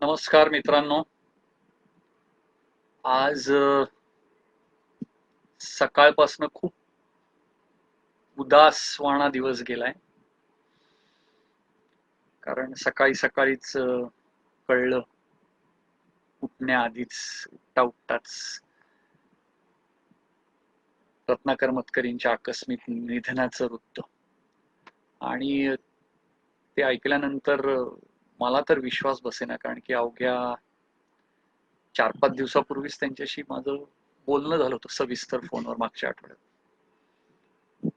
नमस्कार मित्रांनो. आज सकाळपासून खूप उदासवाणा दिवस गेलाय. कारण सकाळी सकाळीच कळलं उठण्याआधीच, उठता उठताच रत्नाकर मतकरींच्या आकस्मिक निधनाचं वृत्त. आणि ते ऐकल्यानंतर मला तर विश्वास बसेना, कारण की अवघ्या 4-5 दिवसापूर्वीच त्यांच्याशी माझं बोलणं झालं होतं सविस्तर फोनवर मागच्या आठवड्यात.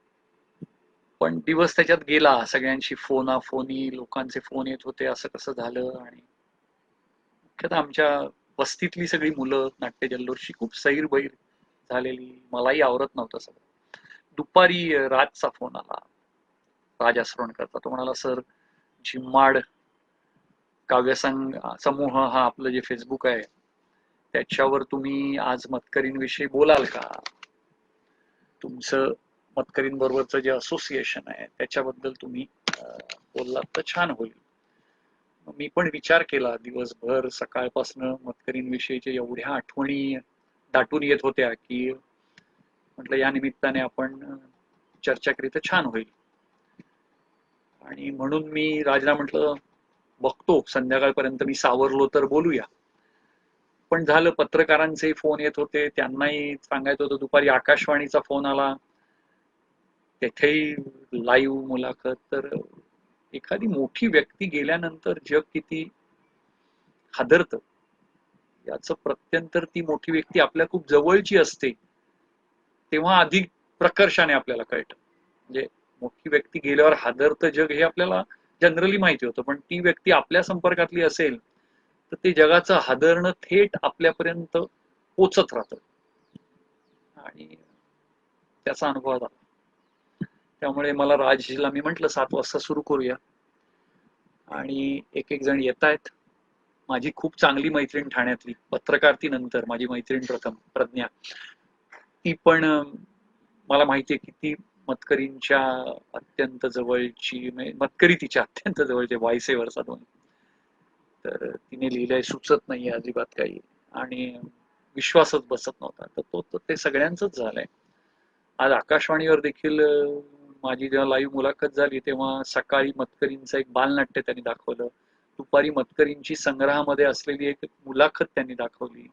पण दिवस त्याच्यात गेला, सगळ्यांशी फोनाफोनी, लोकांचे फोन येत होते, असं कसं झालं. आणि मुख्यतः आमच्या वस्तीतली सगळी मुलं नाट्य जल्लोषी खूप सैरभैर झालेली. मलाही आवरत नव्हतं सगळं. दुपारी राजचा फोन आला, राज असरोणकरचा. तो म्हणाला, सर, झिम्माड काव्यसंग समूह हा आपलं जे फेसबुक आहे त्याच्यावर तुम्ही आज मतकरींविषयी बोलाल का? तुमचं मतकरीन बरोबरचं जे असोसिएशन आहे त्याच्याबद्दल तुम्ही बोललात तर छान होईल. मी पण विचार केला दिवसभर. सकाळपासून मतकरीन विषयीच्या एवढ्या आठवणी दाटून येत होत्या की म्हटलं या निमित्ताने आपण चर्चा केली तर छान होईल. आणि म्हणून मी राजला म्हटलं, बघतो संध्याकाळपर्यंत मी सावरलो तर बोलूया. पण झालं, पत्रकारांचे फोन येत होते, त्यांनाही सांगायचं होतं. दुपारी आकाशवाणीचा फोन आला, तेथेही लाईव्ह मुलाखत. तर एखादी मोठी व्यक्ती गेल्यानंतर जग किती हादरतं याचं प्रत्यंतर ती मोठी व्यक्ती आपल्या खूप जवळची असते तेव्हा अधिक प्रकर्षाने आपल्याला कळतं. म्हणजे मोठी व्यक्ती गेल्यावर हादरतं जग हे आपल्याला जनरली माहिती होतं, पण ती व्यक्ती आपल्या संपर्कातली असेल तर ते जगाचं हादरणं थेट आपल्यापर्यंत पोचत राहतं. आणि त्याचा अनुभव आला. त्यामुळे मला राजला मी म्हटलं 7 वाजता सुरू करूया. आणि एक एक जण येत आहेत. माझी खूप चांगली मैत्रीण ठाण्यातली, पत्रकार ती नंतर, माझी मैत्रीण प्रथम प्रज्ञा, ती पण मला माहिती आहे की ती मतकरींच्या अत्यंत जवळची, मतकरी तिच्या अत्यंत जवळचे, व्हायसे वर्षा दोन्ही. तर तिने लिहिलंय, सुचत नाहीये अजिबात काही, आणि विश्वासच बसत नव्हता. तर तो ते सगळ्यांचंच झालंय. आज आकाशवाणीवर देखील माझी जेव्हा लाईव्ह मुलाखत झाली तेव्हा सकाळी मतकरींचं एक बालनाट्य त्यांनी दाखवलं, दुपारी मतकरींची संग्रहामध्ये असलेली एक मुलाखत त्यांनी दाखवली.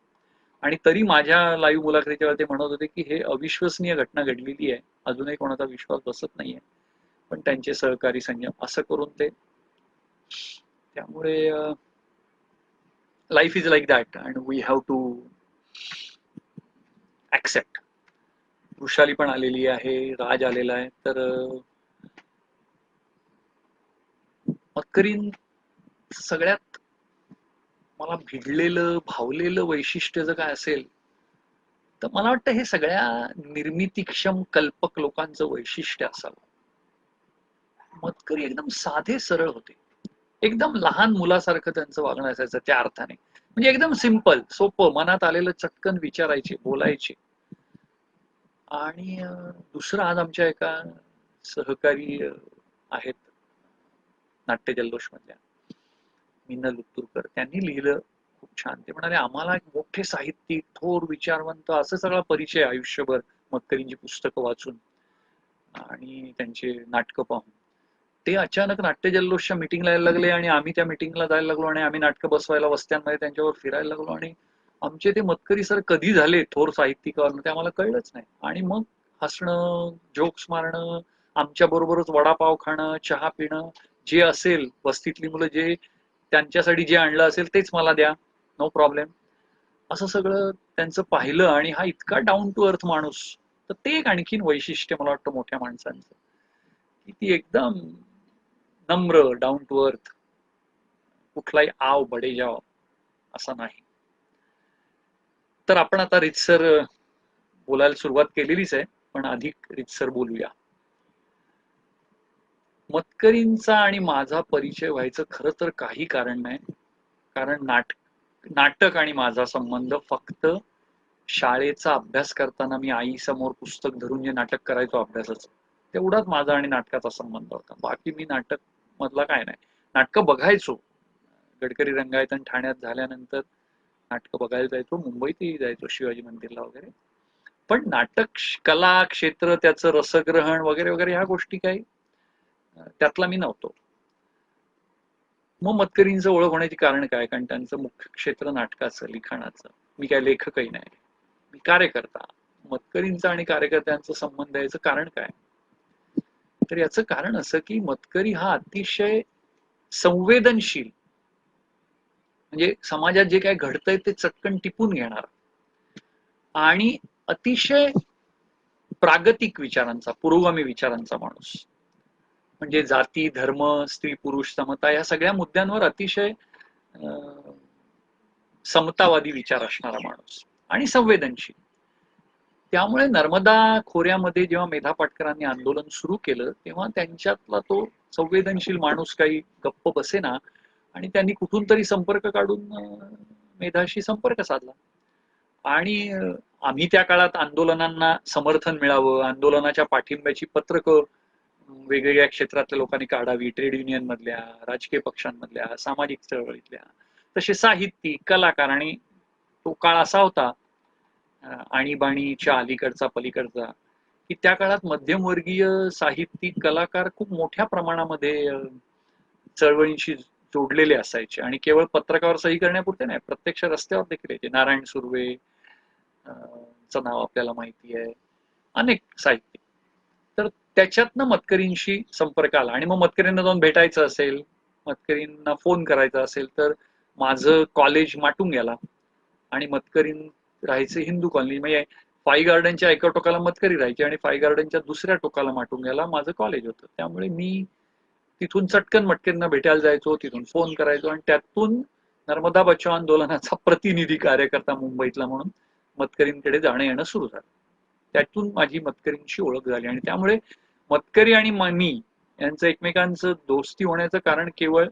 आणि तरी माझ्या लाईव्ह मुलाखतीच्या वेळी ते म्हणत होते की हे अविश्वसनीय घटना घडलेली आहे, अजूनही कोणाचा विश्वास बसत नाहीये, पण त्यांचे सहकारी संयम असं करून ते. त्यामुळे life is like that and we have to accept. Vrushali पण आलेली आहे, राज आलेला आहे. तर मतकरीन सगळ्यात मला भिडलेलं, भावलेलं वैशिष्ट्य जर काय असेल तर मला वाटतं हे सगळ्या निर्मितीक्षम कल्पक लोकांचं वैशिष्ट्य असावं. मतकरी एकदम साधे सरळ होते, एकदम लहान मुलासारखं त्यांचं वागणं असायचं त्या अर्थाने. म्हणजे एकदम सिंपल, सोपं, मनात आलेलं चटकन विचारायचे, बोलायचे. आणि दुसरं, आज आमच्या एका सहकारी आहेत नाट्य जल्लोष मधल्या, मीना लुत्तूरकर, त्यांनी लिहिलं खूप छान. ते म्हणाले, आम्हाला एक मोठे साहित्यिक, थोर विचारवंत असं सगळा परिचय आयुष्यभर मतकरींची पुस्तकं वाचून आणि त्यांचे नाटकं पाहून. ते अचानक नाट्य जल्लोषच्या मिटिंगला यायला लागले आणि आम्ही त्या मिटिंगला जायला लागलो आणि आम्ही नाटकं बसवायला वस्त्यांमध्ये त्यांच्यावर फिरायला लागलो. आणि आमचे ते मतकरी सर कधी झाले थोर साहित्यिकावर ते आम्हाला कळलंच नाही. आणि मग हसणं, जोक्स मारणं, आमच्या बरोबरच वडापाव खाणं, चहा पिणं, जे असेल वस्तीतली मुलं जे त्यांच्यासाठी जे आणलं असेल तेच मला द्या, नो प्रॉब्लेम, असं सगळं त्यांचं पाहिलं. आणि हा इतका डाऊन टू अर्थ माणूस. तर ते एक आणखीन वैशिष्ट्य मला वाटतं मोठ्या माणसांचं, की ती एकदम नम्र, डाऊन टू अर्थ, कुठलाही आव बडे जाव असा नाही. तर आपण आता रितसर बोलायला सुरुवात केलेलीच आहे, पण अधिक रितसर बोलूया. मतकरींचा आणि माझा परिचय व्हायचं खरं तर काही कारण नाही. कारण नाटक आणि माझा संबंध फक्त शाळेचा अभ्यास करताना मी आई समोर पुस्तक धरून जे नाटक करायचो अभ्यासाचं, तेवढाच माझा आणि नाटकाचा संबंध होता. बाकी मी नाटक मधला काय नाही. नाटकं बघायचो, गडकरी रंगायतन ठाण्यात झाल्यानंतर नाटकं बघायला जायचो, मुंबईतही जायचो शिवाजी मंदिरला वगैरे. पण नाटक कला क्षेत्र, त्याचं रसग्रहण वगैरे वगैरे ह्या गोष्टी काही त्यातला मी नव्हतो. मग मतकरींचं ओळख होण्याची कारण काय? कारण त्यांचं मुख्य क्षेत्र नाटकाचं, लिखाणाचं. मी काय लेखकही नाही, मी कार्यकर्ता. मतकरींचा आणि कार्यकर्त्यांचा संबंध याचं कारण काय? तर याचं कारण असं की मतकरी हा अतिशय संवेदनशील, म्हणजे समाजात जे काय घडतंय ते चटकन टिपून घेणार आणि अतिशय प्रागतिक विचारांचा, पुरोगामी विचारांचा माणूस. म्हणजे जाती, धर्म, स्त्री पुरुष समता या सगळ्या मुद्द्यांवर अतिशय समतावादी विचार असणारा माणूस आणि संवेदनशील. त्यामुळे नर्मदा खोऱ्यामध्ये जेव्हा मेधा पाटकरांनी आंदोलन सुरू केलं तेव्हा त्यांच्यातला तो संवेदनशील माणूस काही गप्प बसेना आणि त्यांनी कुठून तरी संपर्क काढून मेधाशी संपर्क साधला. आणि आम्ही त्या काळात आंदोलनांना समर्थन मिळावं, आंदोलनाच्या पाठिंब्याची पत्रकं वेगवेगळ्या क्षेत्रातल्या लोकांनी काढावी, ट्रेड युनियन मधल्या, राजकीय पक्षांमधल्या, सामाजिक चळवळीतल्या, तसे साहित्यिक, कलाकार. आणि तो काळ असा होता आणीबाणीच्या अलीकडचा पलीकडचा की त्या काळात मध्यमवर्गीय साहित्यिक कलाकार खूप मोठ्या प्रमाणामध्ये चळवळींशी जोडलेले असायचे आणि केवळ पत्रकावर सही करण्यापुरते नाही, प्रत्यक्ष रस्त्यावर देखील यायचे. नारायण सुर्वे चं नाव आपल्याला माहिती आहे, अनेक साहित्यिक. तर त्याच्यातनं मतकरींशी संपर्क आला आणि मग मतकरींना जाऊन भेटायचं असेल, मतकरींना फोन करायचा असेल तर माझं कॉलेज माटुंग्याला आणि मतकरीन राहायचे हिंदू कॉलनी. म्हणजे फाई गार्डनच्या एका टोकाला मतकरी राहायचे आणि फाई गार्डनच्या दुसऱ्या टोकाला माटुंग्याला माझं कॉलेज होतं. त्यामुळे मी तिथून चटकन मटकरींना भेटायला जायचो, तिथून फोन करायचो आणि त्यातून नर्मदा बचाव आंदोलनाचा प्रतिनिधी कार्यकर्ता मुंबईतला म्हणून मतकरींकडे जाणं येणं सुरू झालं. त्यातून माझी मतकरींशी ओळख झाली आणि त्यामुळे मतकरी आणि मी यांचं एकमेकांचं दोस्ती होण्याचं कारण केवळ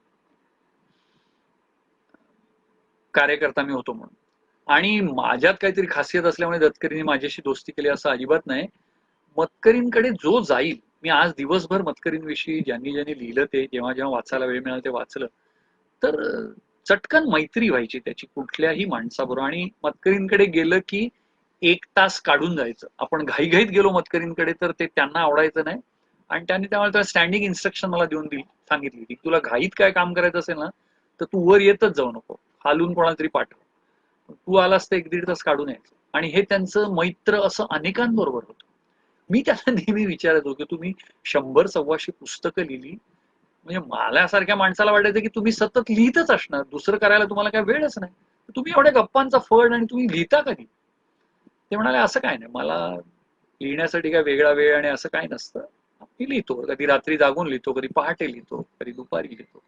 कार्यकर्ता मी होतो म्हणून आणि माझ्यात काहीतरी खासियत असल्यामुळे मतकरींनी माझ्याशी दोस्ती केली असं अजिबात नाही. मतकरींकडे जो जाईल, मी आज दिवसभर मतकरींविषयी ज्यांनी ज्यांनी लिहिलं ते जेव्हा जेव्हा वाचायला वेळ मिळाला ते वाचलं, तर चटकन मैत्री व्हायची त्याची कुठल्याही माणसाबरोबर. आणि मतकरींकडे गेलं की 1 तास काढून जायचं. आपण घाईघाईत गेलो मतकरींकडे तर ते त्यांना आवडायचं नाही आणि त्यांनी त्यामुळे स्टँडिंग इन्स्ट्रक्शन मला देऊन सांगितली की तुला घाईत काय काम करायचं असेल ना तर तू वर येतच जाऊ नको, खालून कोणाला तरी पाठव, तू आलास तर 1-1.5 तास काढून यायचं. आणि हे त्यांचं मैत्र असं अनेकांबरोबर होतं. मी त्याला नेहमी विचारत होतो की तुम्ही 100-125 पुस्तकं लिहिली, म्हणजे मला सारख्या माणसाला वाटायचं की तुम्ही सतत लिहितच असणार, दुसरं करायला तुम्हाला काय वेळच नाही, तुम्ही एवढ्या गप्पांचा फळ आणि तुम्ही लिहिता कधी? ते म्हणाले असं काय नाही, मला लिहिण्यासाठी काय वेगळा वेळ आणि असं काय नसतं, मी लिहितो, कधी रात्री जागून लिहितो, कधी पहाटे लिहितो, कधी दुपारी लिहितो.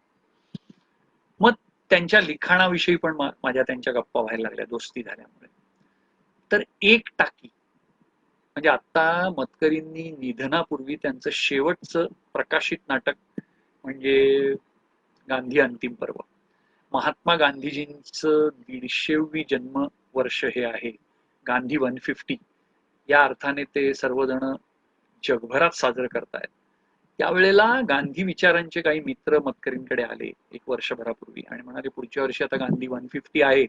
मग त्यांच्या लिखाणाविषयी पण माझ्या त्यांच्या गप्पा व्हायला लागल्या दोस्ती झाल्यामुळे. तर एक टाकी म्हणजे आता मतकरींनी निधनापूर्वी त्यांचं शेवटचं प्रकाशित नाटक म्हणजे गांधी अंतिम पर्व. महात्मा गांधीजींचं 150वी जन्म वर्ष हे आहे, गांधी 150. या अर्थाने ते सर्वजण जगभरात साजरं करतायत. त्यावेळेला गांधी विचारांचे काही मित्र मतकरींकडे आले 1 वर्षभरापूर्वी आणि म्हणाले पुढच्या वर्षी आता गांधी 150 आहे,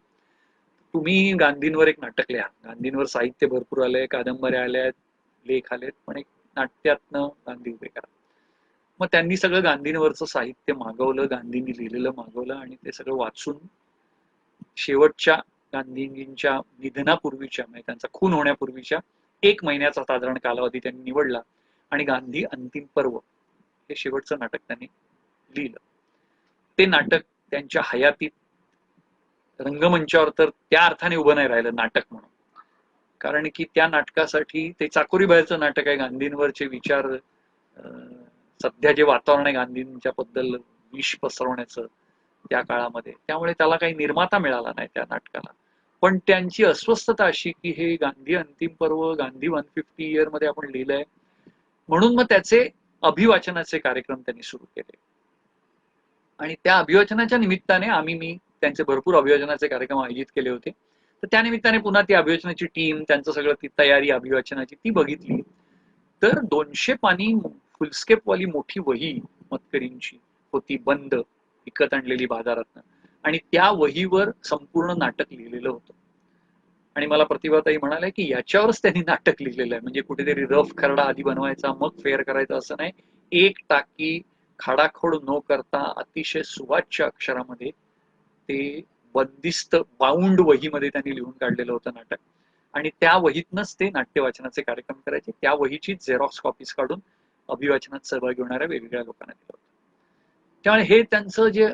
तुम्ही गांधींवर एक नाटक लिहा. गांधींवर साहित्य भरपूर आलंय, कादंबऱ्या आल्यात, लेख आलेत, पण एक नाट्यातनं गांधी उभे करा. मग त्यांनी सगळं गांधींवरचं साहित्य मागवलं, गांधींनी लिहिलेलं मागवलं आणि ते सगळं वाचून शेवटच्या गांधीजींच्या निधनापूर्वीच्या म्हणजे त्यांचा खून होण्यापूर्वीच्या 1 महिन्याचा साधारण कालावधी त्यांनी निवडला आणि गांधी अंतिम पर्व हे शेवटचं नाटक त्यांनी लिहिलं. ते नाटक त्यांच्या हयातीत रंगमंचावर तर त्या अर्थाने उभं नाही राहिलं नाटक म्हणून, कारण की त्या नाटकासाठी ते चाकोरी बाहेरचं नाटक आहे. गांधींवरचे विचार, सध्या जे वातावरण आहे गांधींच्या बद्दल विष पसरवण्याचं त्या काळामध्ये, त्यामुळे त्याला काही निर्माता मिळाला नाही त्या नाटकाला. पण त्यांची अस्वस्थता अशी की हे गांधी अंतिम पर्व गांधी 150 इयर मध्ये आपण लिहिलंय म्हणून मग त्याचे अभिवाचनाचे कार्यक्रम त्यांनी सुरू केले आणि त्या अभिवाचनाच्या निमित्ताने मी त्यांचे भरपूर अभिवाचनाचे कार्यक्रम आयोजित केले होते. तर त्या निमित्ताने पुन्हा ती अभिवाचनाची टीम, त्यांचं सगळं ती तयारी अभिवाचनाची ती बघितली. तर 200 पानी फुलस्केप वाली मोठी वही मतकरींची होती, बंद, विकत आणलेली बाजारातनं. आणि त्या वहीवर संपूर्ण नाटक लिहिलेलं होतं. आणि मला प्रतिभाताई म्हणाल्या की याच्यावरच त्यांनी नाटक लिहिलेलं आहे, म्हणजे कुठेतरी रफ खरडा आधी बनवायचा मग फेअर करायचा असं नाही. एक टाकी खाडाखोड न करता अतिशय सुवाच्य अक्षरामध्ये ते बंदिस्त बाउंड वहीमध्ये त्यांनी लिहून काढलेलं होतं नाटक. आणि त्या वहीतनच ते नाट्य वाचनाचे कार्यक्रम करायचे. त्या वहीची झेरॉक्स कॉपीज काढून अभिवाचनात सहभागी होणाऱ्या वेगवेगळ्या लोकांना दिलं होतं. त्यामुळे हे त्यांचं जे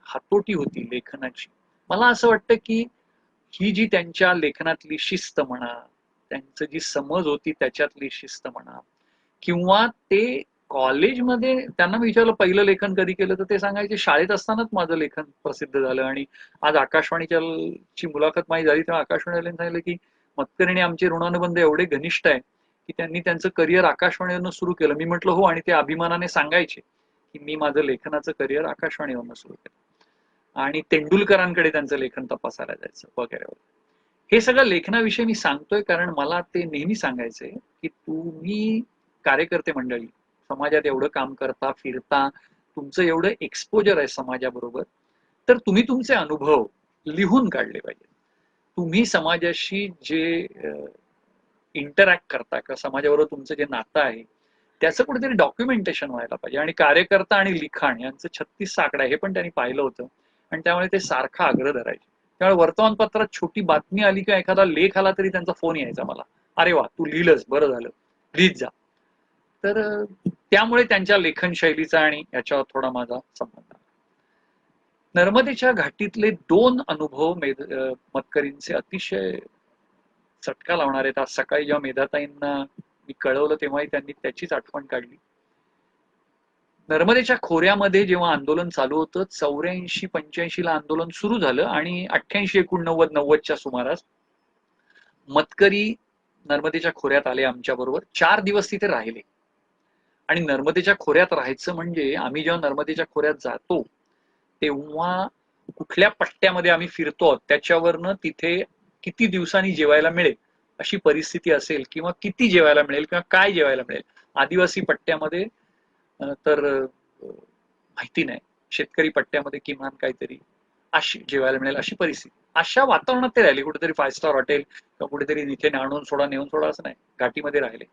हातोटी होती लेखनाची, मला असं वाटतं की ही जी त्यांच्या लेखनातली शिस्त म्हणा, त्यांचं जी समज होती त्याच्यातली शिस्त म्हणा, किंवा ते कॉलेजमध्ये त्यांना मी विचारलं पहिलं लेखन कधी केलं, तर ते सांगायचे शाळेत असतानाच माझं लेखन प्रसिद्ध झालं. आणि आज आकाशवाणीच्या ची मुलाखत माझी झाली तेव्हा आकाशवाणीवाल्यांनी सांगितलं की मतकरी आणि आमचे ऋणानुबंध एवढे घनिष्ठ आहे की त्यांनी त्यांचं करिअर आकाशवाणीवरनं सुरू केलं. मी म्हटलं हो, आणि ते अभिमानाने सांगायचे की मी माझं लेखनाचं करिअर आकाशवाणीवरनं सुरू केलं. आणि तेंडुलकरांकडे त्यांचं लेखन तपासायला जायचं वगैरे वगैरे. हे सगळं लेखनाविषयी मी सांगतोय कारण मला ते नेहमी सांगायचंय की तुम्ही कार्यकर्ते मंडळी समाजात एवढं काम करता, फिरता, तुमचं एवढं एक्सपोजर आहे समाजाबरोबर, तर तुम्ही तुमचे अनुभव लिहून काढले पाहिजे. तुम्ही समाजाशी जे इंटरॅक्ट करता किंवा समाजाबरोबर तुमचं जे नातं आहे त्याचं कुठेतरी डॉक्युमेंटेशन व्हायला पाहिजे. आणि कार्यकर्ता आणि लिखाण यांचं 36 साकडं आहे हे पण त्यांनी पाहिलं होतं. आणि त्यामुळे ते सारखा आग्रह धरायचे. त्यामुळे वर्तमानपत्रात छोटी बातमी आली किंवा एखादा लेख आला तरी त्यांचा फोन यायचा मला, अरे वा तू लिहिलंस, बरं झालं, लिहित जा. तर त्यामुळे त्यांच्या लेखन शैलीचा आणि याच्यावर थोडा माझा संबंध आहे. नर्मदेच्या घाटीतले 2 अनुभव मतकरींचे अतिशय चटका लावणार आहेत. आज सकाळी जेव्हा मेधाताईंना मी कळवलं तेव्हाही त्यांनी त्याचीच आठवण काढली. नर्मदेच्या खोऱ्यामध्ये जेव्हा आंदोलन चालू होतं 84-85 ला आंदोलन सुरू झालं आणि 88-89-90च्या सुमारास मतकरी नर्मदेच्या खोऱ्यात आले आमच्या बरोबर. 4 दिवस तिथे राहिले. आणि नर्मदेच्या खोऱ्यात राहायचं म्हणजे आम्ही जेव्हा नर्मदेच्या खोऱ्यात जातो तेव्हा कुठल्या पट्ट्यामध्ये आम्ही फिरतो त्याच्यावरनं तिथे किती दिवसांनी जेवायला मिळेल अशी परिस्थिती असेल, किंवा किती जेवायला मिळेल किंवा काय जेवायला मिळेल. आदिवासी पट्ट्यामध्ये तर माहिती नाही, शेतकरी पट्ट्यामध्ये किमान काहीतरी अशी जेवायला मिळेल अशी परिस्थिती. अशा वातावरणात ते राहिले. कुठेतरी 5 स्टार हॉटेल किंवा कुठेतरी इथे आणून सोडा नेऊन सोडा असं नाही, घाटीमध्ये राहिले.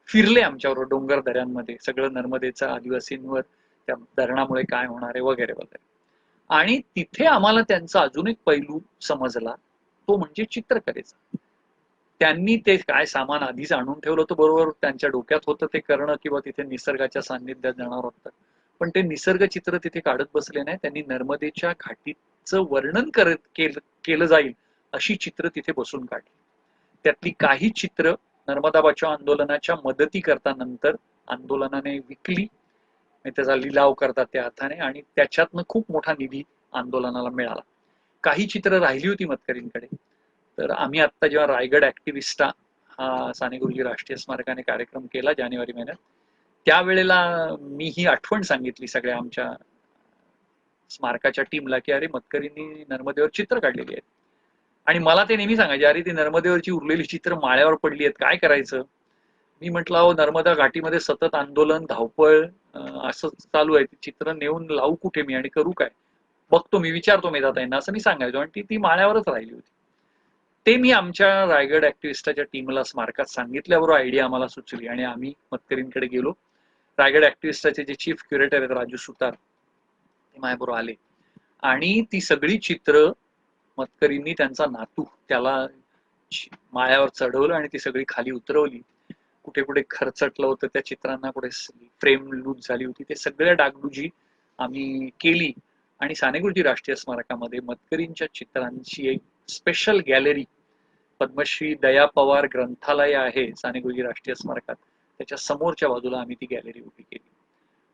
फिरले आमच्याबरोबर डोंगर दऱ्यांमध्ये, सगळं नर्मदेचं आदिवासींवर त्या धरणामुळे काय होणार आहे वगैरे वगैरे. आणि तिथे आम्हाला त्यांचा अजून एक पैलू समजला, तो म्हणजे चित्रकलेचा. त्यांनी ते काय सामान आधीच आणून ठेवलं होतं बरोबर, त्यांच्या डोक्यात होतं ते करणं किंवा तिथे निसर्गाच्या सान्निध्यात जाणार होतं. पण ते निसर्ग चित्र तिथे काढत बसले नाही. त्यांनी नर्मदेच्या घाटीचं वर्णन केलं जाईल अशी चित्र तिथे बसून काढली. त्यातली काही चित्र नर्मदा बचाव आंदोलनाच्या मदती करता नंतर आंदोलनाने विकली, त्याचा लिलाव करतात त्या अर्थाने, आणि त्याच्यातनं खूप मोठा निधी आंदोलनाला मिळाला. काही चित्र राहिली होती मतकरींकडे. तर आम्ही आता जेव्हा रायगड ऍक्टिव्हिस्टा हा साने गुरुजी राष्ट्रीय स्मारकाने कार्यक्रम केला जानेवारी महिन्यात, त्यावेळेला मी ही आठवण सांगितली सगळ्या आमच्या स्मारकाच्या टीमला की अरे मतकरींनी नर्मदेवर चित्र काढलेली आहेत. आणि मला ते नेहमी सांगायचे, अरे ती नर्मदेवरची उरलेली चित्र माळ्यावर पडली आहेत, काय करायचं. मी म्हटलं अहो नर्मदा घाटीमध्ये सतत आंदोलन, धावपळ असं चालू आहे, ती चित्र नेऊन लावू कुठे मी आणि करू काय, बघतो मी, विचारतो मेधाताईंना, असं मी सांगायचो. आणि ती माळ्यावरच राहिली होती. ते मी आमच्या रायगड ऍक्टिव्हिस्टाच्या टीमला स्मारकात सांगितल्याबरोबर आयडिया आम्हाला सुचली आणि आम्ही मतकरींकडे गेलो. रायगड ऍक्टिव्हिस्टाचे जे चीफ क्युरेटर आहेत राजू सुतार, ते माझ्याबरोबर आले आणि ती सगळी चित्र मतकरींनी त्यांचा नातू त्याला माळ्यावर चढवलं आणि ती सगळी खाली उतरवली. कुठे कुठे खरचटलं होतं त्या चित्रांना, कुठे फ्रेम लूज झाली होती, ते सगळ्या डागडुजी आम्ही केली. आणि साने गुरुजी राष्ट्रीय स्मारकामध्ये मतकरींच्या चित्रांची एक स्पेशल गॅलरी, पद्मश्री दया पवार ग्रंथालय आहे साने गुरुजी राष्ट्रीय स्मारकात, त्याच्या समोरच्या बाजूला आम्ही ती गॅलरी उभी केली.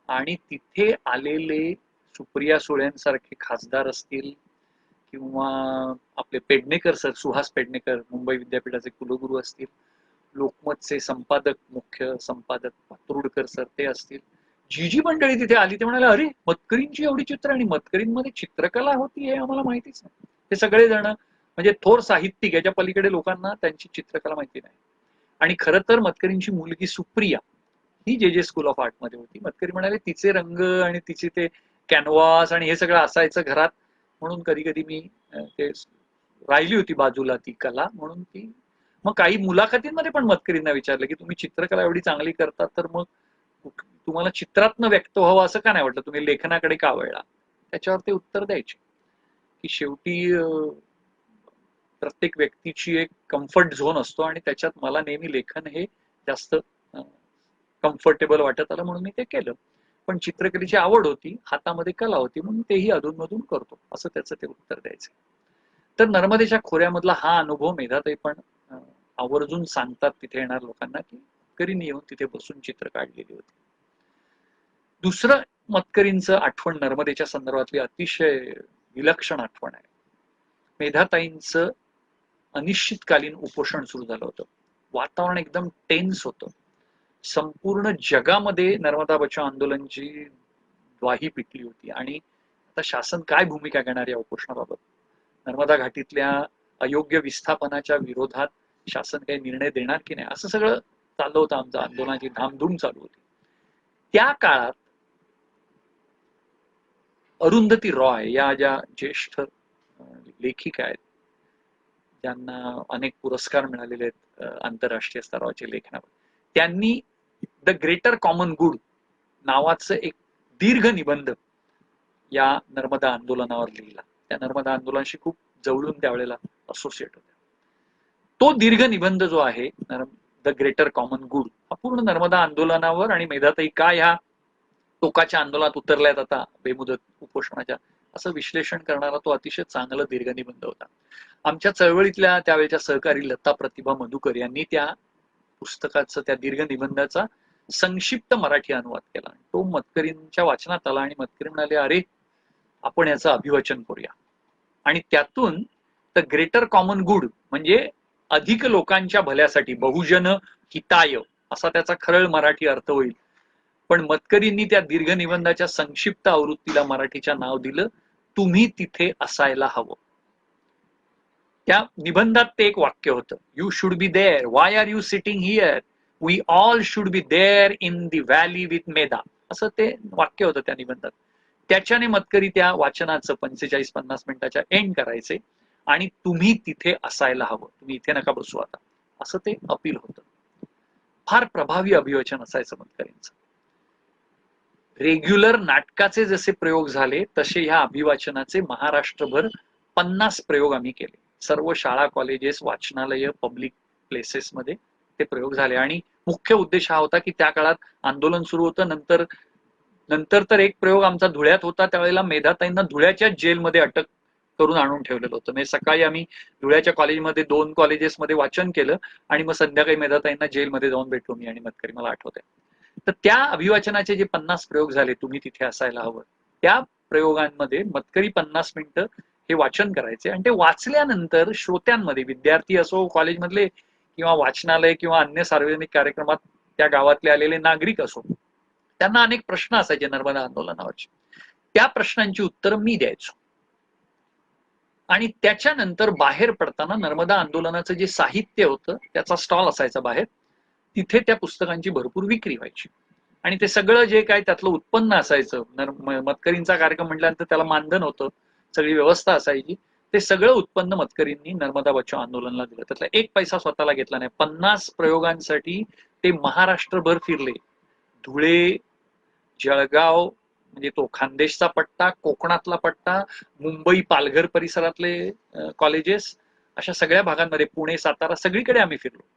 आणि तिथे आलेले सुप्रिया सुळेंसारखे खासदार असतील किंवा आपले पेडणेकर सर, सुहास पेडणेकर मुंबई विद्यापीठाचे कुलगुरू असतील, लोकमतचे संपादक, मुख्य संपादक पात्रुडकर सर ते असतील, जी मंडळी तिथे आली ते म्हणाले अरे मतकरींची एवढी चित्र, आणि मतकरींमध्ये चित्रकला होती हे आम्हाला माहितीच नाही. हे सगळे जण म्हणजे थोर साहित्यिक, याच्या पलीकडे लोकांना त्यांची चित्रकला माहिती नाही. आणि खरं तर मतकरींची मुलगी सुप्रिया ही जे स्कूल ऑफ आर्ट मध्ये होती. मतकरी म्हणाले तिचे रंग आणि तिचे ते कॅनव्हास आणि हे सगळं असायचं घरात, म्हणून कधी कधी मी ते राहिली होती बाजूला ती कला म्हणून ती. मग काही मुलाखतींमध्ये पण मतकरींना विचारलं की तुम्ही चित्रकला एवढी चांगली करता तर मग तुम्हाला चित्रातनं व्यक्त व्हावं असं का नाही वाटलं, तुम्ही लेखनाकडे का वळला? त्याच्यावर ते उत्तर द्यायचे की शेवटी प्रत्येक व्यक्तीची एक कम्फर्ट झोन असतो आणि त्याच्यात मला नेहमी लेखन हे जास्त कम्फर्टेबल वाटत आलं म्हणून मी ते केलं. पण चित्रकलेची आवड होती, हातामध्ये कला होती म्हणून तेही अधूनमधून करतो, असं त्याचं ते उत्तर द्यायचं. तर नर्मदेच्या खोऱ्यामधला हा अनुभव मेधाताई पण आवर्जून सांगतात तिथे येणार लोकांना की मतकरींनी येऊन तिथे बसून चित्र काढलेली होती. दुसरं मतकरींचं आठवण नर्मदेच्या संदर्भातली अतिशय विलक्षण आठवण आहे. मेधाताईंचं अनिश्चितकालीन उपोषण सुरू झालं होतं, वातावरण एकदम टेन्स होतं, संपूर्ण जगामध्ये नर्मदा बचाव आंदोलनाची द्वाही पिटली होती आणि आता शासन काय भूमिका घेणार या उपोषणाबाबत, नर्मदा घाटीतल्या अयोग्य विस्थापनाच्या विरोधात शासन काही निर्णय देणार की नाही, असं सगळं चाललं होतं, आमचं आंदोलनाची धामधूम चालू होती. त्या काळात अरुंधती रॉय या ज्या ज्येष्ठ लेखिका आहेत, ज्यांना अनेक पुरस्कार मिळालेले आहेत आंतरराष्ट्रीय स्तरावरचे लेखनावर, त्यांनी द ग्रेटर कॉमन गुड नावाचं एक दीर्घ निबंध या नर्मदा आंदोलनावर लिहिला. त्या नर्मदा आंदोलनाशी खूप जवळून त्यावेळेला असोसिएट होत्या. तो दीर्घ निबंध जो आहे द ग्रेटर कॉमन गुड, हा पूर्ण नर्मदा आंदोलनावर आणि मेधाताई का ह्या टोकाच्या आंदोलनात उतरल्यात आता बेमुदत उपोषणाच्या, असं विश्लेषण करणारा तो अतिशय चांगला दीर्घ निबंध होता. आमच्या चळवळीतल्या त्यावेळेच्या सहकारी लता प्रतिभा मधुकर यांनी त्या पुस्तकाचं, त्या दीर्घ निबंधाचा संक्षिप्त मराठी अनुवाद केला. तो मतकरींच्या वाचनात आला आणि मतकरी म्हणाले, अरे आपण याचं अभिवाचन करूया. आणि त्यातून द ग्रेटर कॉमन गुड म्हणजे अधिक लोकांच्या भल्यासाठी, बहुजन हिताय असा त्याचा खरळ मराठी अर्थ होईल. पण मतकरींनी त्या दीर्घ निबंधाच्या संक्षिप्त आवृत्तीला मराठीच्या नाव दिलं, तुम्ही तिथे असायला हवं. त्या निबंधात ते एक वाक्य होतं, you should be there, why are you sitting here, we all should be there in the valley with Medha, असं ते वाक्य होतं त्या निबंधात. त्याच्याने मतकरी त्या वाचनाचं 45-50 मिनिटाच्या एंड करायचे आणि तुम्ही तिथे असायला हवं, तुम्ही इथे नका बसू आता, असं ते अपील होतं. फार प्रभावी अभिवचन असायचं मतकरींचं. रेग्युलर नाटकाचे जसे प्रयोग झाले तसे ह्या अभिवाचनाचे महाराष्ट्रभर 50 प्रयोग आम्ही केले. सर्व शाळा, कॉलेजेस, वाचनालय, पब्लिक प्लेसेस मध्ये ते प्रयोग झाले. आणि मुख्य उद्देश हा होता की त्या काळात आंदोलन सुरू होतं, नंतर तर एक प्रयोग आमचा धुळ्यात होता. त्यावेळेला मेधाताईंना धुळ्याच्या जेलमध्ये अटक करून आणून ठेवलेलं होतं. म्हणजे सकाळी आम्ही धुळ्याच्या कॉलेजमध्ये 2 कॉलेजेसमध्ये वाचन केलं आणि मग संध्याकाळी मेधाताईंना जेलमध्ये जाऊन भेटलो मी आणि मतकरी, मला आठवत आहे. तर त्या अभिवाचनाचे जे 50 प्रयोग झाले, तुम्ही तिथे असायला हवं, त्या प्रयोगांमध्ये मतकरी 50 मिनिटं हे वाचन करायचे आणि ते वाचल्यानंतर श्रोत्यांमध्ये, विद्यार्थी असो कॉलेजमधले किंवा वाचनालय किंवा अन्य सार्वजनिक कार्यक्रमात त्या गावातले आलेले नागरिक असो, त्यांना अनेक प्रश्न असायचे नर्मदा आंदोलनावरचे. त्या प्रश्नांची उत्तरं मी द्यायचो. आणि त्याच्यानंतर बाहेर पडताना नर्मदा आंदोलनाचं जे साहित्य होतं त्याचा स्टॉल असायचा बाहेर, तिथे त्या पुस्तकांची भरपूर विक्री व्हायची. आणि ते सगळं जे काय त्यातलं उत्पन्न असायचं, मतकरींचा कार्यक्रम म्हटल्यानंतर त्याला मानधन होतं, सगळी व्यवस्था असायची, ते सगळं उत्पन्न मतकरींनी नर्मदा बचाव आंदोलनाला दिलं. त्यातला एक पैसा स्वतःला घेतला नाही. 50 प्रयोगांसाठी ते महाराष्ट्रभर फिरले. धुळे, जळगाव म्हणजे तो खानदेशचा पट्टा, कोकणातला पट्टा, मुंबई, पालघर परिसरातले कॉलेजेस, अशा सगळ्या भागांमध्ये, पुणे, सातारा, सगळीकडे आम्ही फिरलो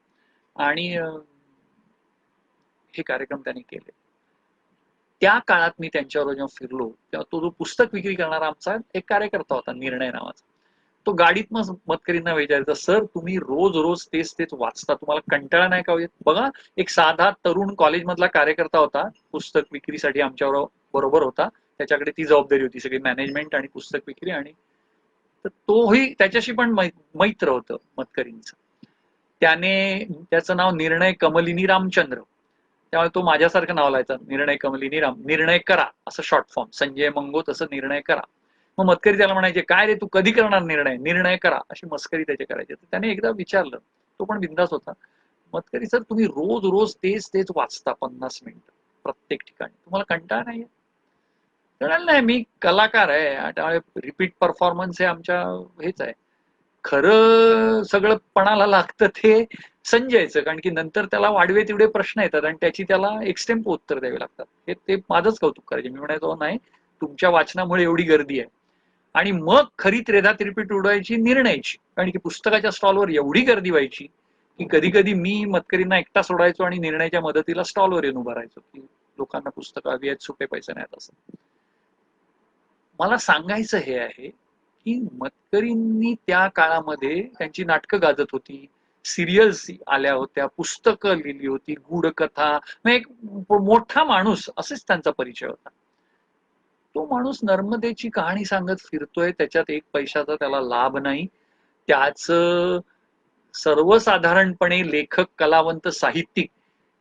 आणि हे कार्यक्रम त्यांनी केले. त्या काळात मी त्यांच्यावर जेव्हा फिरलो तेव्हा तो जो पुस्तक विक्री करणारा आमचा एक कार्यकर्ता होता, निर्णय नावाचा, तो गाडीत मग मतकरींना विचारायचा, सर तुम्ही रोज रोज तेच तेच वाचता, तुम्हाला कंटाळा नाही का येत? बघा, एक साधा तरुण कॉलेजमधला कार्यकर्ता होता, पुस्तक विक्रीसाठी आमच्या बरोबर होता, त्याच्याकडे ती जबाबदारी होती सगळी मॅनेजमेंट आणि पुस्तक विक्री. आणि तर तोही, त्याच्याशी पण मैत्र होतं मतकरींचं. त्याने, त्याचं नाव निर्णय कमलिनी रामचंद्र, त्यामुळे तो माझ्यासारखं नाव लावायचा, निर्णय कमलिनी राम, निर्णय करा असं शॉर्ट फॉर्म, संजय मंगो तसं निर्णय करा. मग मतकरी त्याला म्हणायचे, काय रे तू कधी करणार निर्णय, निर्णय करा, अशी मस्करी त्याचे करायचे. तर त्याने एकदा विचारलं, तो पण बिंदास होता, मतकरी सर तुम्ही रोज रोज तेच तेच वाचता 50 मिनिटं प्रत्येक ठिकाणी, तुम्हाला कंटाळा नाहीये? म्हणाल नाही मी कलाकार आहे, आता रिपीट परफॉर्मन्स हे आमच्या हेच आहे. खरं सगळं पणाला लागतं ते संजयचं, कारण की नंतर त्याला वाढवे तिवडे प्रश्न येतात आणि त्याची त्याला एक्सटेम्पो उत्तर द्यावी लागतात. हे ते माझंच कौतुक करायचे. मी म्हणायचो नाही तुमच्या वाचनामुळे एवढी गर्दी आहे. आणि मग खरी त्रेधा तिरपीट उडवायची निर्णयाची, कारण की पुस्तकाच्या स्टॉलवर एवढी गर्दी व्हायची की कधी कधी मी मतकरींना एकटा सोडायचो आणि निर्णयाच्या मदतीला स्टॉलवर येऊन उभा राहायचो की लोकांना पुस्तकं हवी आहेत, सुपे पैसे नाहीत असं. मला सांगायचं हे आहे की मतकरींनी त्या काळामध्ये त्यांची नाटकं गाजत होती, सिरियल्स आल्या होत्या, पुस्तकं लिहिली होती, गूढकथा, एक मोठा माणूस असेच त्यांचा परिचय होता. तो माणूस नर्मदेची कहाणी सांगत फिरतोय, त्याच्यात एक पैशाचा त्याला लाभ नाही. त्याच सर्वसाधारणपणे लेखक, कलावंत, साहित्यिक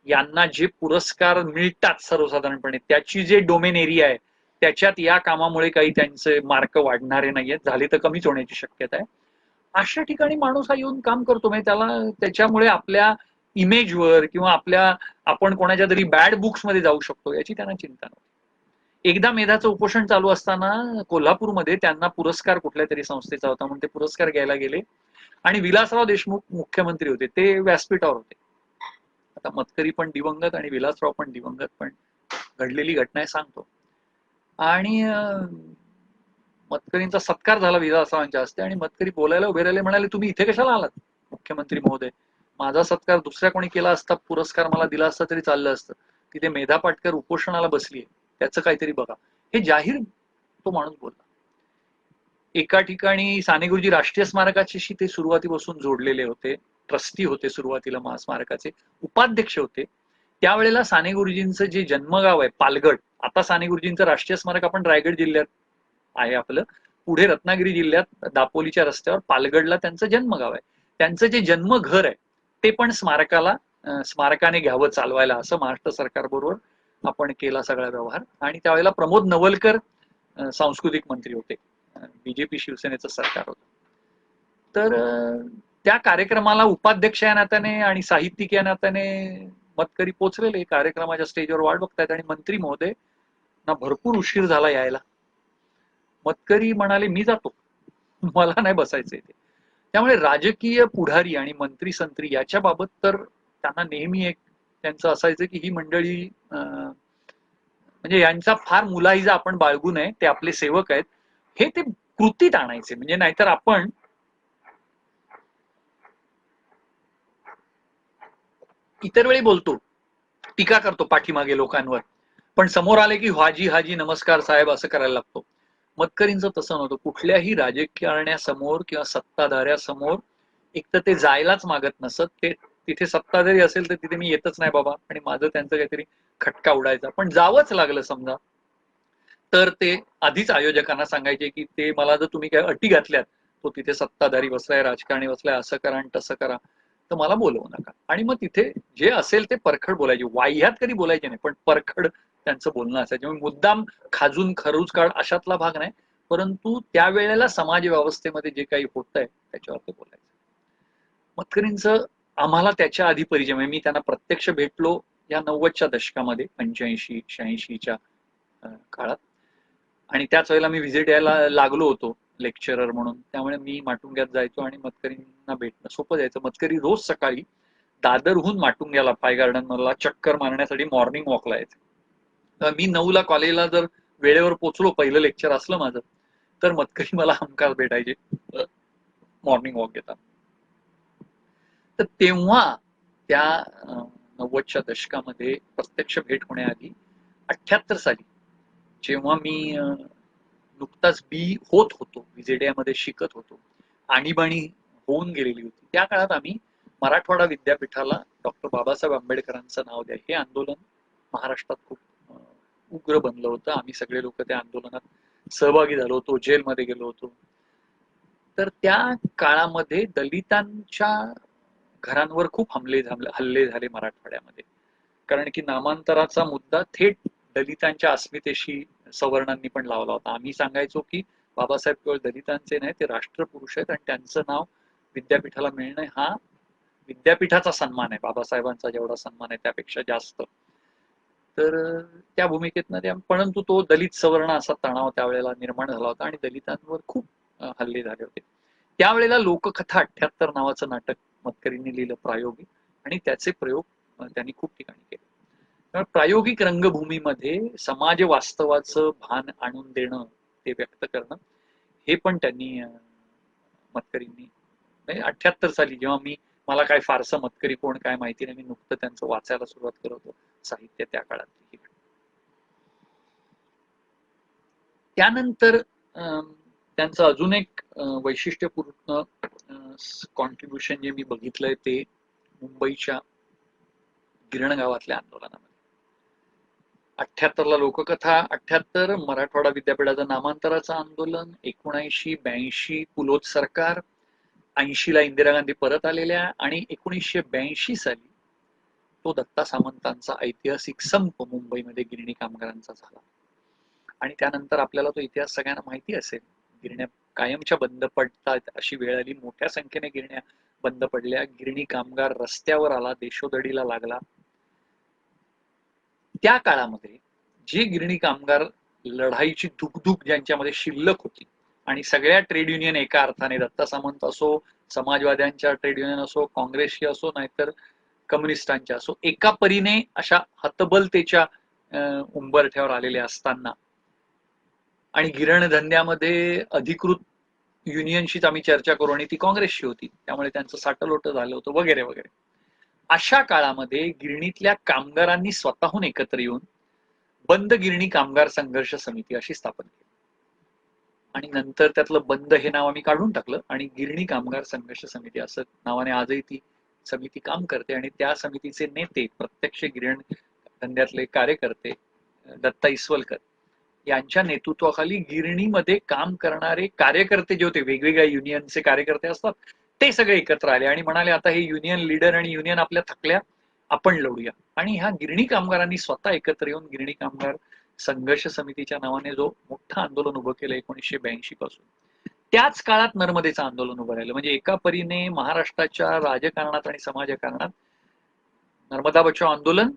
यांना जे पुरस्कार मिळतात सर्वसाधारणपणे त्याची जे डोमेन एरिया आहे त्याच्यात या कामामुळे काही त्यांचे मार्क वाढणारे नाहीयेत, झाले तर कमीच होण्याची शक्यता आहे. अशा ठिकाणी माणूस हा येऊन काम करतो, म्हणजे त्याला त्याच्यामुळे आपल्या इमेजवर किंवा आपल्या आपण कोणाच्या तरी बॅड बुक्स मध्ये जाऊ शकतो याची त्यांना चिंता नव्हती. एकदा मेधाचं उपोषण चालू असताना कोल्हापूरमध्ये त्यांना पुरस्कार कुठल्या तरी संस्थेचा होता म्हणून ते पुरस्कार घ्यायला गेले आणि विलासराव देशमुख मुख्यमंत्री होते, ते व्यासपीठावर होते. आता मतकरी पण दिवंगत आणि विलासराव पण दिवंगत, पण घडलेली घटना सांगतो. आणि मतकरींचा सत्कार झाला विलासरावांच्या हस्ते आणि मतकरी बोलायला उभे राहिले, म्हणाले तुम्ही इथे कशाला आलात मुख्यमंत्री महोदय, माझा सत्कार दुसऱ्या कोणी केला असता, पुरस्कार मला दिला असता तरी चाललं असतं, तिथे मेधा पाटकर उपोषणाला बसलीये, त्याचं काहीतरी बघा. हे जाहीर तो माणूस बोलला. एका ठिकाणी साने गुरुजी राष्ट्रीय स्मारकाशी ते सुरुवातीपासून जोडलेले होते, ट्रस्टी होते सुरुवातीला महास्मारकाचे, उपाध्यक्ष होते. त्यावेळेला साने गुरुजींचं जे जन्मगाव आहे पालगड, आता साने गुरुजींचं राष्ट्रीय स्मारक आपण रायगड जिल्ह्यात आहे आपलं, पुढे रत्नागिरी जिल्ह्यात दापोलीच्या रस्त्यावर पालगडला त्यांचं जन्मगाव आहे. त्यांचं जे जन्मघर आहे ते पण स्मारकाने घ्यावं चालवायला, असं महाराष्ट्र सरकारबरोबर आपण केला सगळा व्यवहार. आणि त्यावेळेला प्रमोद नवलकर सांस्कृतिक मंत्री होते, बीजेपी शिवसेनेचं सरकार होतं. तर त्या कार्यक्रमाला उपाध्यक्ष या नात्याने आणि साहित्यिक या नात्याने मतकरी पोचलेले, कार्यक्रमाच्या स्टेजवर वाट बघतायत आणि मंत्री महोदय ना भरपूर उशीर झाला यायला. मतकरी म्हणाले मी जातो, मला नाही बसायचं इथे. त्यामुळे राजकीय पुढारी आणि मंत्री संत्री याच्या बाबत तर त्यांना नेहमी एक त्यांचं असायचं की ही मंडळी म्हणजे यांचा फार मुलाहिजा आपण बाळगू नये, ते आपले सेवक आहेत, हे ते कृतीत आणायचे. म्हणजे नाहीतर आपण इतर वेळी बोलतो, टीका करतो पाठीमागे लोकांवर, पण समोर आले की हाजी हाजी नमस्कार साहेब असं करायला लागतो. मतकरींचं तसं नव्हतं. कुठल्याही राजकारण्यासमोर किंवा सत्ताधाऱ्यासमोर एक तर ते जायलाच मागत नसत. ते तिथे सत्ताधारी असेल तर तिथे मी येतच नाही बाबा, आणि माझं त्यांचं काहीतरी खटका उडायचा. पण जावंच लागलं समजा तर ते आधीच आयोजकांना सांगायचे की ते मला जर तुम्ही काय अटी घातल्यात, तो तिथे सत्ताधारी बसलाय, राजकारणी बसलाय, असं करा आणि तसं करा, तर मला बोलवू नका. आणि मग तिथे जे असेल ते परखड बोलायचे, वाह्यात कधी बोलायचे नाही, पण परखड त्यांचं बोलणं असायचं. मुद्दाम खाजून खरूज काढ अशातला भाग नाही, परंतु त्यावेळेला समाज व्यवस्थेमध्ये जे काही होत आहे त्याच्यावर ते बोलायचं. मतकरींचं आम्हाला त्याच्या आधी परिचय, म्हणजे मी त्यांना प्रत्यक्ष भेटलो या 90च्या दशकामध्ये, 85-86च्या काळात. आणि त्याच वेळेला मी व्हिजिट यायला लागलो होतो लेक्चरर म्हणून, त्यामुळे मी माटुंग्यात जायचो आणि मतकरींना भेटणं सोपं जायचं. मतकरी रोज सकाळी दादरहून माटुंग्याला पाय गार्डन मला चक्कर मारण्यासाठी मॉर्निंग वॉकला यायचे. तर मी 9ला कॉलेजला जर वेळेवर पोचलो, पहिलं लेक्चर असलं माझं, तर मतकरी मला हमखास भेटायचे मॉर्निंग वॉक घेतात. तर तेव्हा त्या 90च्या दशकामध्ये प्रत्यक्ष भेट होण्याआधी 78 साली जेव्हा मी नुकताच बी होत होतो, विजेडियामध्ये शिकत होतो, आणीबाणी होऊन गेलेली होती, त्या काळात आम्ही मराठवाडा विद्यापीठाला डॉक्टर बाबासाहेब आंबेडकरांचं नाव द्या हे आंदोलन महाराष्ट्रात खूप उग्र बनलं होतं. आम्ही सगळे लोक त्या आंदोलनात सहभागी झालो होतो, जेलमध्ये गेलो होतो. तर त्या काळामध्ये दलितांच्या घरांवर खूप हल्ले झाले मराठवाड्यामध्ये, कारण की नामांतराचा मुद्दा थेट दलितांच्या अस्मितेशी सवर्णांनी पण लावला होता. आम्ही सांगायचो की बाबासाहेब केवळ दलितांचे नाही, ते राष्ट्रपुरुष आहेत आणि त्यांचं नाव विद्यापीठाला मिळणं हा विद्यापीठाचा सन्मान आहे, बाबासाहेबांचा जेवढा सन्मान आहे त्यापेक्षा जास्त. तर त्या भूमिकेतनं त्या, परंतु तो दलित सवर्ण असा तणाव त्यावेळेला निर्माण झाला होता आणि दलितांवर खूप हल्ले झाले होते. त्यावेळेला लोककथा 78 नावाचं नाटक मतकरींनी लिहिलं प्रायोगिक, आणि त्याचे प्रयोग त्यांनी खूप ठिकाणी केले. तर प्रायोगिक रंगभूमीमध्ये समाज वास्तवाचं भान आणून देणं, ते व्यक्त करणं, हे पण त्यांनी मतकरींनी 78 साली, जेव्हा मला काय फारसं मतकरी कोण काय माहिती नाही, मी नुकतं त्यांचं वाचायला सुरुवात करत होतो साहित्य त्या काळात. त्यानंतर त्यांचं अजून एक वैशिष्ट्यपूर्ण कॉन्ट्रीब्युशन जे मी बघितलंय ते मुंबईच्या गिरण गावातल्या आंदोलनामध्ये. 78 ला लोककथा, 78 मराठवाडा विद्यापीठाचं नामांतराचं आंदोलन, 79-82 कुलोत सरकार, 80 ला इंदिरा गांधी परत आलेल्या, आणि 1982 साली तो दत्ता सामंतांचा ऐतिहासिक संप मुंबईमध्ये गिरणी कामगारांचा झाला. आणि त्यानंतर आपल्याला तो इतिहास सगळ्यांना माहिती असेल. गिरण्या कायमच्या बंद पडतात अशी वेळ आली, मोठ्या संख्येने गिरण्या बंद पडल्या, गिरणी कामगार रस्त्यावर आला, देशोधडीला लागला. त्या काळामध्ये जे गिरणी कामगार लढाईची धुकधुक ज्यांच्यामध्ये शिल्लक होती, आणि सगळ्या ट्रेड युनियन एका अर्थाने, दत्ता सामंत असो, समाजवाद्यांच्या ट्रेड युनियन असो, काँग्रेसची असो, नाहीतर कम्युनिस्टांच्या असो, एका परीने अशा हतबलतेच्या उंबरठ्यावर आलेले असताना, आणि गिरण धंद्यामध्ये अधिकृत युनियनशीच आम्ही चर्चा करू, आणि ती काँग्रेसची होती, त्यामुळे त्यांचं साटलोट झालं होतं वगैरे वगैरे. अशा काळामध्ये गिरणीतल्या कामगारांनी स्वतःहून एकत्र येऊन बंद गिरणी कामगार संघर्ष समिती अशी स्थापन केली, आणि नंतर त्यातलं बंद हे नाव आम्ही काढून टाकलं आणि गिरणी कामगार संघर्ष समिती असं नावाने आजही ती समिती काम करते. आणि त्या समितीचे नेते, प्रत्यक्ष गिरण धंद्यातले कार्यकर्ते दत्ता इसवलकर यांच्या नेतृत्वाखाली गिरणीमध्ये काम करणारे कार्यकर्ते जे होते, वेगवेगळ्या युनियनचे कार्यकर्ते असतात, ते सगळे एकत्र आले आणि म्हणाले, आता हे युनियन लीडर आणि युनियन आपल्या थकल्या, आपण लढूया. आणि ह्या गिरणी कामगारांनी स्वतः एकत्र येऊन गिरणी कामगार संघर्ष समितीच्या नावाने जो मोठं आंदोलन उभं केलं 1982 पासून, त्याच काळात नर्मदेचं आंदोलन उभं राहिलं. म्हणजे एका परीने महाराष्ट्राच्या राजकारणात आणि समाजकारणात नर्मदा बचाव आंदोलन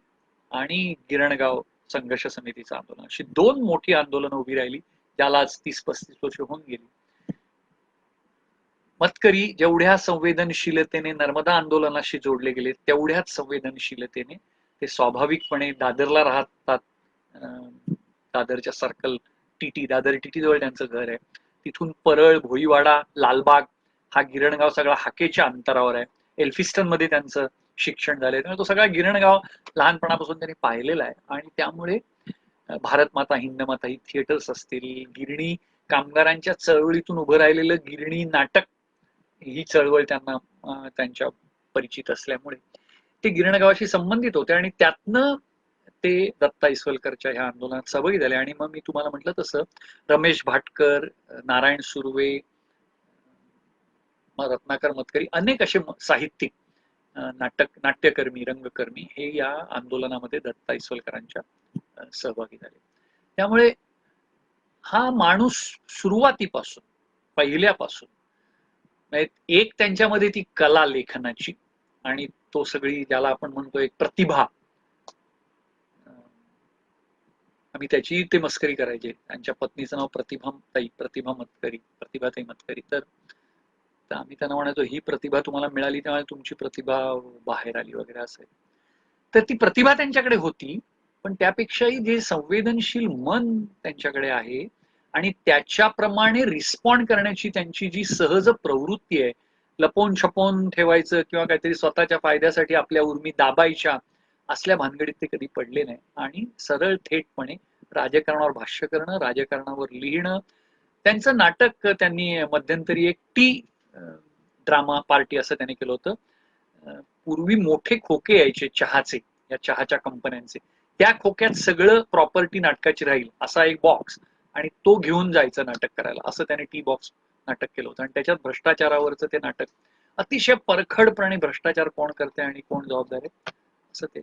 आणि गिरणगाव संघर्ष समितीचं आंदोलन, अशी दोन मोठी आंदोलनं उभी राहिली, ज्याला आज 30-35 वर्ष होऊन गेली. मतकरी जेवढ्या संवेदनशीलतेने नर्मदा आंदोलनाशी जोडले गेले, तेवढ्याच संवेदनशीलतेने ते स्वाभाविकपणे दादरला राहतात. दादरच्या सर्कल दादर टीटी जवळ त्यांचं घर आहे. तिथून परळ, भोईवाडा, लालबाग हा गिरणगाव सगळा हाकेच्या अंतरावर आहे. एल्फिस्टन मध्ये त्यांचं शिक्षण झालंय, त्यामुळे तो सगळा गिरणगाव लहानपणापासून त्यांनी पाहिलेला आहे. आणि त्यामुळे भारत माता, हिंद माता ही थिएटर्स असतील, गिरणी कामगारांच्या चळवळीतून उभं राहिलेलं गिरणी नाटक ही चळवळ त्यांना त्यांच्या परिचित असल्यामुळे ते गिरणगावाशी संबंधित होते, आणि त्यातनं ते दत्ता इसवलकरच्या ह्या आंदोलनात सहभागी झाले. आणि मग मी तुम्हाला म्हटलं तसं रमेश भाटकर, नारायण सुर्वे, रत्नाकर मतकरी, अनेक असे साहित्यिक, नाट्यकर्मी, रंगकर्मी हे या आंदोलनामध्ये दत्ता इसवलकरांच्या सहभागी झाले. त्यामुळे हा माणूस सुरुवातीपासून, पहिल्यापासून, एक त्यांच्यामध्ये ती कला लेखनाची, आणि तो सगळी ज्याला आपण म्हणतो एक प्रतिभा, आम्ही त्याची ते मस्करी करायचे. त्यांच्या पत्नीचं नाव प्रतिभा मतकरी. तर आम्ही त्यांना म्हणायचो, ही प्रतिभा तुम्हाला मिळाली त्यामुळे तुमची प्रतिभा बाहेर आली वगैरे असं. तर ती प्रतिभा त्यांच्याकडे होती, पण त्यापेक्षाही जे संवेदनशील मन त्यांच्याकडे आहे आणि त्याच्याप्रमाणे रिस्पॉन्ड करण्याची त्यांची जी सहज प्रवृत्ती आहे, लपवून छपवून ठेवायचं किंवा काहीतरी स्वतःच्या फायद्यासाठी आपल्या उर्मी दाबायच्या असल्या भानगडीत ते कधी पडले नाही. आणि सरळ थेटपणे राजकारणावर भाष्य करणं, राजकारणावर लिहिणं. त्यांचं नाटक त्यांनी मध्यंतरी एक ड्रामा पार्टी असं त्यांनी केलं होतं. पूर्वी मोठे खोके यायचे चहाचे, या चहाच्या कंपन्यांचे, त्या खोक्यात सगळं प्रॉपर्टी नाटकाची राहील असा एक बॉक्स, आणि तो घेऊन जायचं नाटक करायला, असं त्याने टी बॉक्स नाटक केलं होतं. आणि त्याच्यात भ्रष्टाचारावरचं ते नाटक अतिशय परखडपणे, भ्रष्टाचार कोण करते आणि कोण जबाबदार आहे असं ते.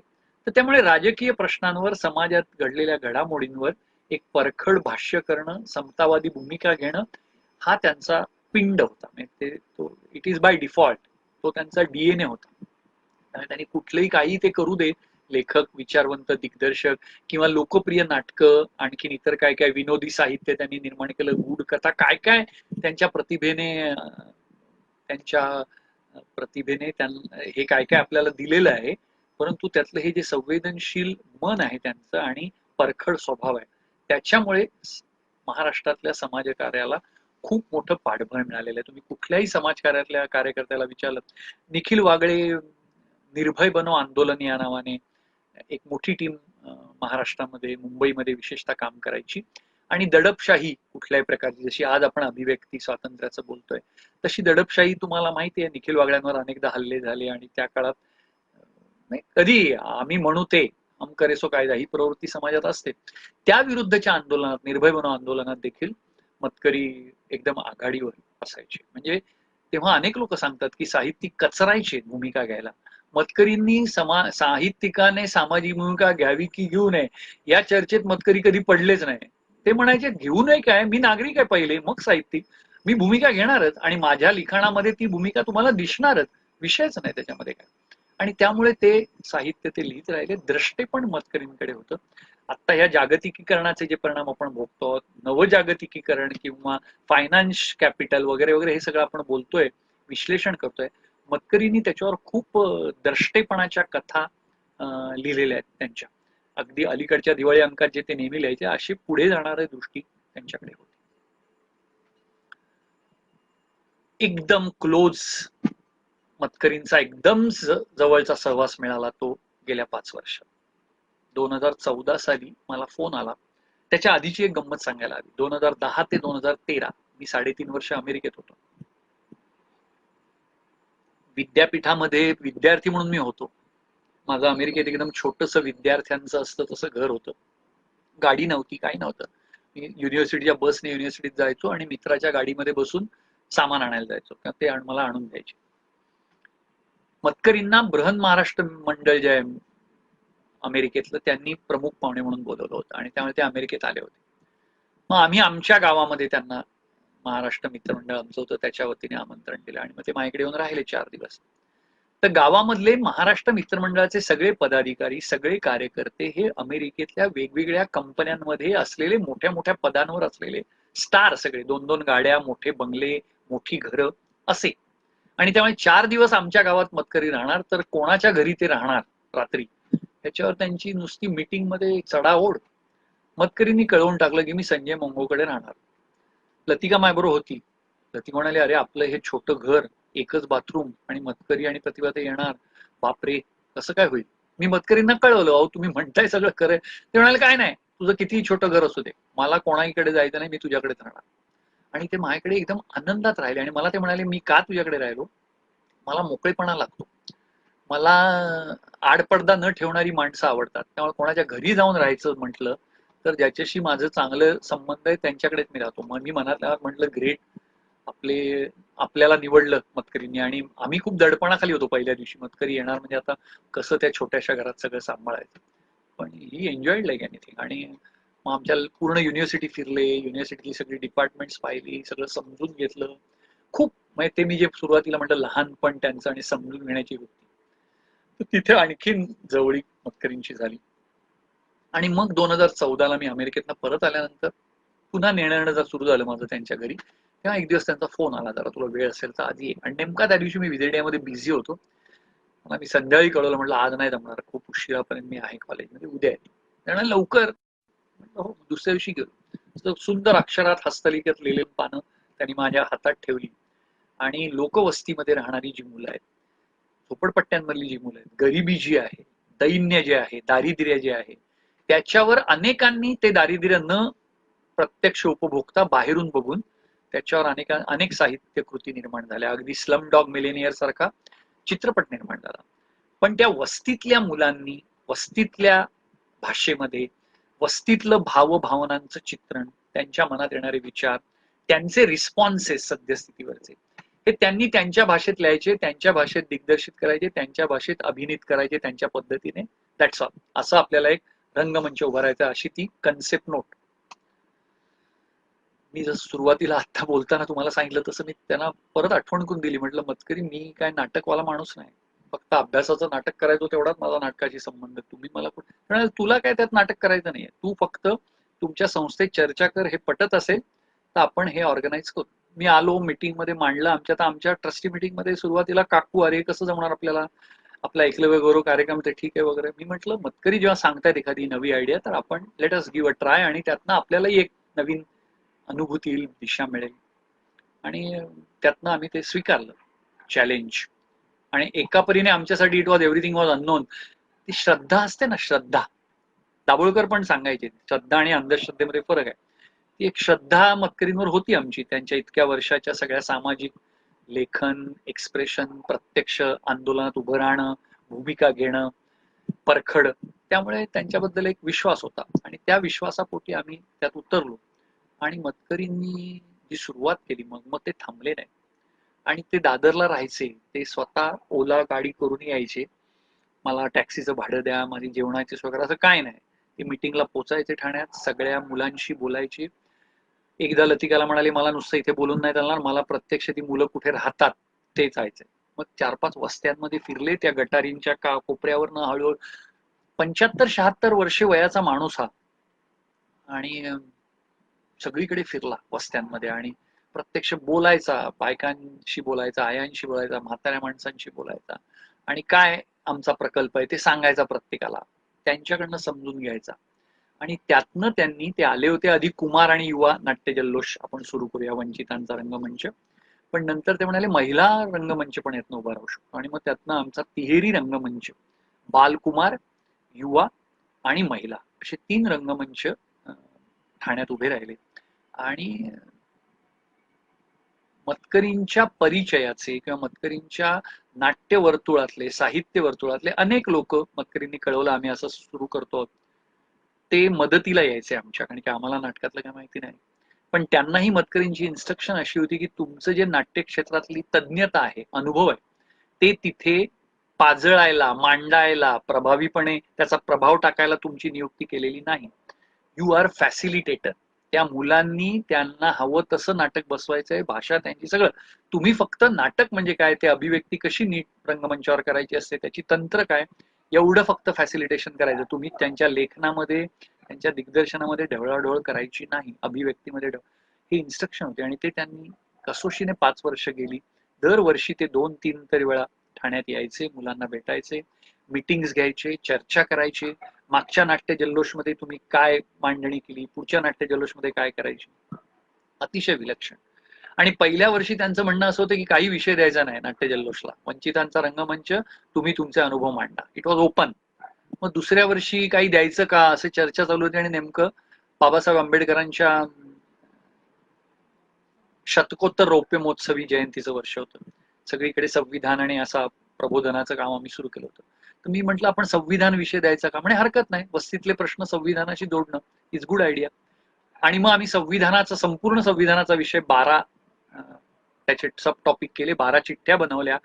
तर त्यामुळे राजकीय प्रश्नांवर, समाजात घडलेल्या घडामोडींवर एक परखड भाष्य करणं, समतावादी भूमिका घेणं, हा त्यांचा पिंड होता. म्हणजे इट इज बाय डिफॉल्ट तो त्यांचा DNA होता. त्यामुळे त्यांनी कुठलंही काही ते करू दे, लेखक, विचारवंत, दिग्दर्शक किंवा लोकप्रिय नाटकं, आणखीन इतर काय काय विनोदी साहित्य त्यांनी निर्माण केलं, गूढ कथा, काय काय त्यांच्या प्रतिभेने हे काय काय आपल्याला दिलेलं आहे. परंतु त्यातलं हे जे संवेदनशील मन आहे त्यांचं आणि परखड स्वभाव आहे, त्याच्यामुळे महाराष्ट्रातल्या समाजकार्याला खूप मोठं पाठबळ मिळालेलं आहे. तुम्ही कुठल्याही समाजकार्यातल्या कार्यकर्त्याला विचारलं, निखिल वागळे निर्भय बनो आंदोलन या नावाने एक मोठी टीम महाराष्ट्रामध्ये, मुंबईमध्ये विशेषतः काम करायची आणि दडपशाही कुठल्याही प्रकारची, जशी आज आपण अभिव्यक्ती स्वातंत्र्याचं बोलतोय, तशी दडपशाही तुम्हाला माहिती आहे, निखिल वागळ्यांवर अनेकदा हल्ले झाले आणि त्या काळात नाही कधी आम्ही म्हणू ते हम करे सो कायदा ही प्रवृत्ती समाजात असते. त्या विरुद्धच्या आंदोलनात, निर्भय बनो आंदोलनात देखील मतकरी एकदम आघाडीवर असायचे. म्हणजे तेव्हा अनेक लोक सांगतात की साहित्यिक कचरायचे भूमिका घ्यायला. मतकरींनी साहित्यिकाने सामाजिक भूमिका घ्यावी की घेऊ नये या चर्चेत मतकरी कधी पडलेच नाही. ते म्हणायचे घेऊ नये काय, मी नागरिक आहे पहिले, मग साहित्यिक, मी भूमिका घेणारच आणि माझ्या लिखाणामध्ये ती भूमिका तुम्हाला दिसणारच, विषयच नाही त्याच्यामध्ये काय. आणि त्यामुळे ते साहित्य ते लिहित राहिले. द्रष्टे पण मतकरींकडे होतं. आता ह्या जागतिकीकरणाचे जे परिणाम आपण भोगतो, नवजागतिकीकरण किंवा फायनान्स कॅपिटल वगैरे वगैरे हे सगळं आपण बोलतोय, विश्लेषण करतोय, मतकरींनी त्याच्यावर खूप द्रष्टेपणाच्या कथा लिहिलेल्या आहेत त्यांच्या. अगदी अलीकडच्या दिवाळी अंकात जे ते नेहमी लिहायचे, अशी पुढे जाणारी दृष्टी त्यांच्याकडे होती. एकदम क्लोज मतकरींचा एकदम जवळचा सहवास मिळाला तो गेल्या 5 वर्षात. 2014 साली मला फोन आला. त्याच्या आधीची एक गंमत सांगायला हवी. 2010 ते 2013 मी 3.5 वर्ष अमेरिकेत होतो. विद्यापीठामध्ये विद्यार्थी म्हणून मी होतो. माझं अमेरिकेत एकदम छोटस विद्यार्थ्यांचं असतं तसं घर होतं. गाडी नव्हती, काही नव्हतं. मी युनिव्हर्सिटीच्या बसने युनिव्हर्सिटीत जायचो आणि मित्राच्या गाडीमध्ये बसून सामान आणायला जायचो. ते मला आणून द्यायचे. मतकरींना बृहन महाराष्ट्र मंडळ जे आहे अमेरिकेतलं, त्यांनी प्रमुख पाहुणे म्हणून बोलवलं होतं आणि त्यामुळे ते अमेरिकेत आले होते. मग आम्ही आमच्या गावामध्ये त्यांना, महाराष्ट्र मित्रमंडळ आमचं होतं, त्याच्या वतीने आमंत्रण दिलं आणि मग ते माझ्याकडे येऊन राहिले 4 दिवस. तर गावामधले महाराष्ट्र मित्रमंडळाचे सगळे पदाधिकारी, सगळे कार्यकर्ते हे अमेरिकेतल्या वेगवेगळ्या कंपन्यांमध्ये असलेले, मोठ्या मोठ्या पदांवर असलेले स्टार, सगळे 2-2 गाड्या, मोठे बंगले, मोठी घरं असे. आणि त्यामुळे 4 दिवस आमच्या गावात मतकरी राहणार, तर कोणाच्या घरी ते राहणार रात्री त्याच्यावर त्यांची नुसती मीटिंग मध्ये चढाओढ. मतकरींनी कळवून टाकलं की मी संजय मंगोकडे राहणार. लतिका माझ्याबरोबर होती. लतिका म्हणाली, अरे आपलं हे छोटं घर, एकच बाथरूम, आणि मतकरी आणि प्रतिभा ते येणार, बापरे कसं काय होईल. मी मतकरींना कळवलं, अहो तुम्ही म्हणताय सगळं खरंय. ते म्हणाले काय नाही, तुझं कितीही छोटं घर असू दे, मला कोणाकडे जायचं नाही, मी तुझ्याकडेच राहणार. आणि ते माझ्याकडे एकदम आनंदात राहिले आणि मला ते म्हणाले, मी का तुझ्याकडे राहिलो, मला मोकळेपणा लागतो, मला आडपडदा न ठेवणारी माणसं आवडतात. त्यामुळे कोणाच्या घरी जाऊन राहायचं म्हटलं तर ज्याच्याशी माझं चांगलं संबंध आहे त्यांच्याकडेच मी राहतो. मग मी मनातल्या म्हटलं ग्रेट, आपल्याला निवडलं मतकरींनी. आणि आम्ही खूप दडपणाखाली होतो पहिल्या दिवशी, मतकरी येणार म्हणजे आता कसं त्या छोट्याशा घरात सगळं सांभाळायचं. पण ही एन्जॉयड लाईक एनिथिंग. आणि मग आमच्या पूर्ण युनिव्हर्सिटी फिरले, युनिव्हर्सिटीतली सगळी डिपार्टमेंट्स पाहिली, सगळं समजून घेतलं. खूप म्हणजे ते मी जे सुरुवातीला म्हटलं लहानपण त्यांचं आणि समजून घेण्याची वृत्ती, तर तिथे आणखीन जवळीक मतकरींची झाली. आणि मग 2014ला मी अमेरिकेतनं परत आल्यानंतर पुन्हा नेणं जर सुरू झालं माझं त्यांच्या घरी, तेव्हा एक दिवस त्यांचा फोन आला, जरा तुला वेळ असेल तर आधी ये. आणि नेमका त्या दिवशी मी विजेडियामध्ये बिझी होतो. मला मी संध्याकाळी कळवलं, म्हटलं आज नाही जमणार, खूप उशिरापर्यंत मी आहे कॉलेजमध्ये, उद्या आहे. त्यामुळे लवकर, हो दुसऱ्या दिवशी गेलो. सुंदर अक्षरात हस्तलिखित लिहिलेली पानं त्यांनी माझ्या हातात ठेवली. आणि लोकवस्तीमध्ये राहणारी जी मुलं आहेत, झोपडपट्ट्यांमधली जी मुलं आहेत, गरिबी जी आहे, दैन्य जे आहे, दारिद्र्य जे आहे, त्याच्यावर अनेकांनी ते दारिद्र्य न प्रत्यक्ष उपभोगता बाहेरून बघून त्याच्यावर अनेक साहित्य कृती निर्माण झाल्या. अगदी स्लम डॉग मिलेनियर सारखा चित्रपट निर्माण झाला. पण त्या वस्तीतल्या मुलांनी, वस्तीतल्या भाषेमध्ये, वस्तीतलं भावभावनांचं चित्रण, त्यांच्या मनात येणारे विचार, त्यांचे रिस्पॉन्सेस सद्यस्थितीवरचे, हे त्यांनी त्यांच्या भाषेत लिहायचे, त्यांच्या भाषेत दिग्दर्शित करायचे, त्यांच्या भाषेत अभिनीत करायचे, त्यांच्या पद्धतीने. That's all. असं आपल्याला एक रंगमंच उभारायचा, अशी ती कन्सेप्ट नोट. मी जसं सुरुवातीला आता बोलताना तुम्हाला सांगितलं तसं मी त्यांना परत आठवण करून दिली. म्हटलं मतकरी मी काय नाटकवाला माणूस नाही, फक्त अभ्यासाचं नाटक करायचो तेवढाच माझा नाटकाशी संबंध. तुम्ही मला म्हणाल तुला काय त्यात नाटक करायचं नाहीये, तू फक्त तुमच्या संस्थेत चर्चा कर, हे पटत असेल तर आपण हे ऑर्गनाईज करू. मी आलो, मीटिंग मध्ये मांडलं. आमच्या ट्रस्टी मीटिंग मध्ये सुरुवातीला काकू अरे कसं जमणार आपल्याला, आपला एकलव्य गौरव कार्यक्रम ते ठीक आहे वगैरे. मी म्हटलं मतकरी जेव्हा सांगतायत एखादी नवी आयडिया तर आपण let us give a try, आणि त्यातनं आपल्यालाही एक नवीन अनुभूती येईल, दिशा मिळेल. आणि त्यातनं आम्ही ते स्वीकारलं चॅलेंज. आणि एका परीने आमच्यासाठी it was everything was unknown. ती श्रद्धा असते ना, श्रद्धा, दाभोळकर पण सांगायचे श्रद्धा आणि अंधश्रद्धेमध्ये फरक आहे. ती एक श्रद्धा मतकरींवर होती आमची, त्यांच्या इतक्या वर्षाच्या सगळ्या सामाजिक लेखन, एक्सप्रेशन, प्रत्यक्ष आंदोलनात उभं राहणं, भूमिका घेणं, परखड. त्यामुळे त्यांच्याबद्दल एक विश्वास होता आणि त्या विश्वासापोटी आम्ही त्यात उतरलो. आणि मतकरींनी जी सुरुवात केली मग ते थांबले नाही. आणि ते दादरला राहायचे, ते स्वतः ओला गाडी करून यायचे. मला टॅक्सीचं भाडं द्या, माझी जेवणाची सोय करा, असं काय नाही. ते मीटिंगला पोचायचे ठाण्यात, सगळ्या मुलांशी बोलायचे. एकदा लतिकाला म्हणाले मला नुसतं इथे बोलून नाही चालणार, मला प्रत्यक्ष ती मुलं कुठे राहतात ते जायचंय. मग 4-5 वस्त्यांमध्ये फिरले, त्या गटारींच्या कोपऱ्यावरनं हळूहळू. 75-76 वर्षे वयाचा माणूस हा, आणि सगळीकडे फिरला वस्त्यांमध्ये आणि प्रत्यक्ष बोलायचा, बायकांशी बोलायचा, आयांशी बोलायचा, म्हाताऱ्या माणसांशी बोलायचा. आणि काय आमचा प्रकल्प आहे ते सांगायचा प्रत्येकाला, त्यांच्याकडनं समजून घ्यायचा. आणि त्यातनं त्यांनी, ते आले होते आधी कुमार आणि युवा नाट्य जल्लोष आपण सुरू करूया, वंचितांचा रंगमंच. पण नंतर ते म्हणाले महिला रंगमंच पण यातनं उभा राहू शकतो. आणि मग त्यातनं आमचा तिहेरी रंगमंच, बालकुमार, युवा आणि महिला, असे 3 रंगमंच ठाण्यात उभे राहिले. आणि मतकरींच्या परिचयाचे किंवा मतकरींच्या नाट्य वर्तुळातले, साहित्य वर्तुळातले अनेक लोक मतकरींनी कळवलं आम्ही असं सुरू करतो, ते मदतीला यायचे आमच्या, कारण की आम्हाला नाटकातलं काय माहिती नाही. पण त्यांनाही मतकरींची इन्स्ट्रक्शन अशी होती की तुमचं जे नाट्य क्षेत्रातली तज्ञता आहे, अनुभव आहे, ते तिथे पाजळायला, मांडायला, प्रभावीपणे त्याचा प्रभाव टाकायला तुमची नियुक्ती केलेली नाही. You are facilitator. त्या मुलांनी त्यांना हवं तसं नाटक बसवायचंय, भाषा त्यांची, सगळं. तुम्ही फक्त नाटक म्हणजे काय, ते अभिव्यक्ती कशी नीट रंगमंचावर करायची असते, त्याची तंत्र काय, एवढं फक्त फॅसिलिटेशन करायचं. तुम्ही त्यांच्या लेखनामध्ये, त्यांच्या दिग्दर्शनामध्ये ढवळाढवळ करायची नाही, अभिव्यक्तीमध्ये हे इन्स्ट्रक्शन होते. आणि ते त्यांनी कसोशीने 5 वर्ष गेली. दरवर्षी ते 2-3 तरी वेळा ठाण्यात यायचे, मुलांना भेटायचे, मीटिंग्स घ्यायचे, चर्चा करायचे. मागच्या नाट्य जल्लोषमध्ये तुम्ही काय मांडणी केली, पुढच्या नाट्य जल्लोषमध्ये काय करायची. अतिशय विलक्षण. आणि पहिल्या वर्षी त्यांचं म्हणणं असं होतं की काही विषय द्यायचा नाही नाट्य जल्लोषला, वंचितांचा रंगमंच, तुम्ही तुमचे अनुभव मांडा, इट वॉज ओपन. मग दुसऱ्या वर्षी काही द्यायचं का असं चर्चा चालू होती. आणि नेमकं बाबासाहेब आंबेडकरांच्या शतकोत्तर रौप्य महोत्सवी जयंतीचं वर्ष होतं. सगळीकडे संविधान आणि असा प्रबोधनाचं काम आम्ही सुरू केलं होतं. तर मी म्हटलं आपण संविधान विषय द्यायचा का, म्हणे हरकत नाही, वस्तीतले प्रश्न संविधानाशी जोडणं इज गुड आयडिया. आणि मग आम्ही संविधानाचा, संपूर्ण संविधानाचा विषय 12 त्याचे सब टॉपिक केले, 12 चिठ्ठ्या बनवल्या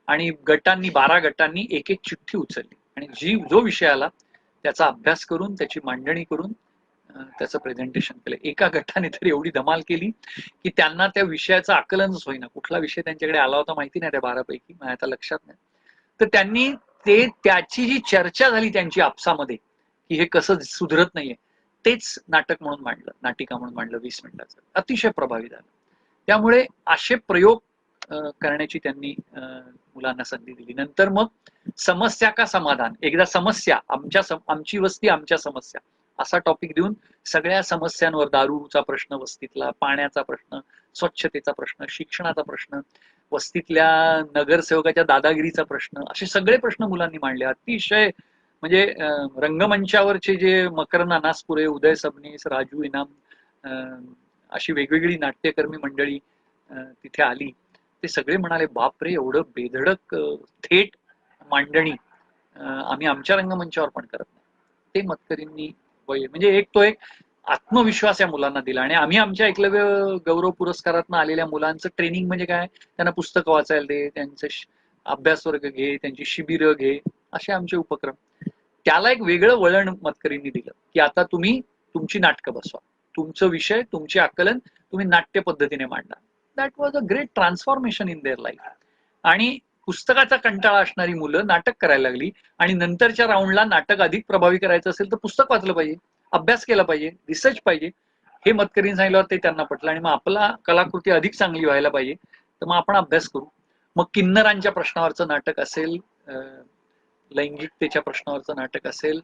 आणि गटांनी, 12 गटांनी एक एक चिठ्ठी उचलली आणि जो विषय आला त्याचा अभ्यास करून, त्याची मांडणी करून त्याचं प्रेझेंटेशन केलं. एका गटाने तर एवढी धमाल केली की त्यांना त्या विषयाचं आकलनच होईना, कुठला विषय त्यांच्याकडे आला होता माहिती नाही त्या 12 पैकी, माझ्या आता लक्षात नाही. तर त्यांनी त्याची जी चर्चा झाली त्यांची आपसामध्ये की हे कसं सुधरत नाहीये, तेच नाटक म्हणून मांडलं, नाटिका म्हणून मांडलं 20 मिनिटाचं. अतिशय प्रभावी झालं. त्यामुळे असे प्रयोग करण्याची त्यांनी मुलांना संधी दिली. नंतर मग समस्या का समाधान, एकदा समस्या, आमची वस्ती आमच्या समस्या असा टॉपिक देऊन सगळ्या समस्यांवर, दारूचा प्रश्न वस्तीतला, पाण्याचा प्रश्न, स्वच्छतेचा प्रश्न, शिक्षणाचा प्रश्न, वस्तीतल्या नगरसेवकाच्या दादागिरीचा प्रश्न, असे सगळे प्रश्न मुलांनी मांडले. अतिशय म्हणजे रंगमंचावरचे जे मकरंद अनासपुरे, उदय सबनीस, राजू इनाम, अशी वेगवेगळी नाट्यकर्मी मंडळी तिथे आली. ते सगळे म्हणाले बापरे, एवढं बेधडक थेट मांडणी आम्ही आमच्या रंगमंचावर पण करत नाही. ते मतकरींनी म्हणजे एक आत्मविश्वास या मुलांना दिला. आणि आम्ही आमच्या एकलव्य गौरव पुरस्कारातनं आलेल्या मुलांचं ट्रेनिंग म्हणजे काय, त्यांना पुस्तकं वाचायला दे, त्यांचे अभ्यास वर्ग घे, त्यांची शिबिरं घे, असे आमचे उपक्रम. त्याला एक वेगळं वळण मतकरींनी दिलं की आता तुम्ही तुमची नाटकं बसवा, तुमचं विषय, तुमचे आकलन तुम्ही नाट्य पद्धतीने मांडा. That was a great transformation in their life. आणि पुस्तकाचा कंटाळा असणारी मुलं नाटक करायला लागली आणि नंतरच्या राऊंडला नाटक अधिक प्रभावी करायचं असेल तर पुस्तक वाचलं पाहिजे, अभ्यास केला पाहिजे, रिसर्च पाहिजे. हे मतकरीन सांगितल्यावर ते त्यांना पटलं आणि मग आपला कलाकृती अधिक चांगली व्हायला पाहिजे तर मग आपण अभ्यास करू. मग किन्नरांच्या प्रश्नावरचं नाटक असेल, लैंगिकतेच्या प्रश्नावरचं नाटक असेल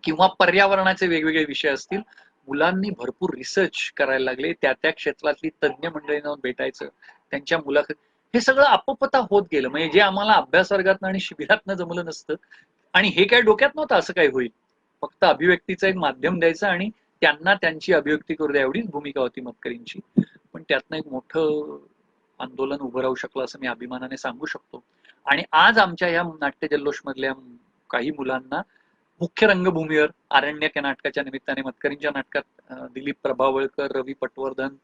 किंवा पर्यावरणाचे वेगवेगळे विषय असतील, मुलांनी भरपूर रिसर्च करायला लागले, त्या त्या क्षेत्रातली तज्ज्ञ मंडळी जाऊन भेटायचं, त्यांच्या मुलाखत, हे सगळं आपोपता होत गेलं. म्हणजे जे आम्हाला अभ्यास वर्गातनं आणि शिबिरातनं जमलं नसतं आणि हे काय डोक्यात नव्हतं असं काय होईल, फक्त अभिव्यक्तीचं एक माध्यम द्यायचं आणि त्यांना त्यांची अभिव्यक्ती करू द्या एवढीच भूमिका होती मतकरींची. पण त्यातनं एक मोठं आंदोलन उभं राहू शकलं असं मी अभिमानाने सांगू शकतो. आणि आज आमच्या या नाट्य जल्लोष मधल्या काही मुलांना मुख्य रंगभूमीवर आरण्यक या नाटकाच्या निमित्ताने मतकरींच्या नाटकात दिलीप प्रभावळकर, रवी पटवर्धन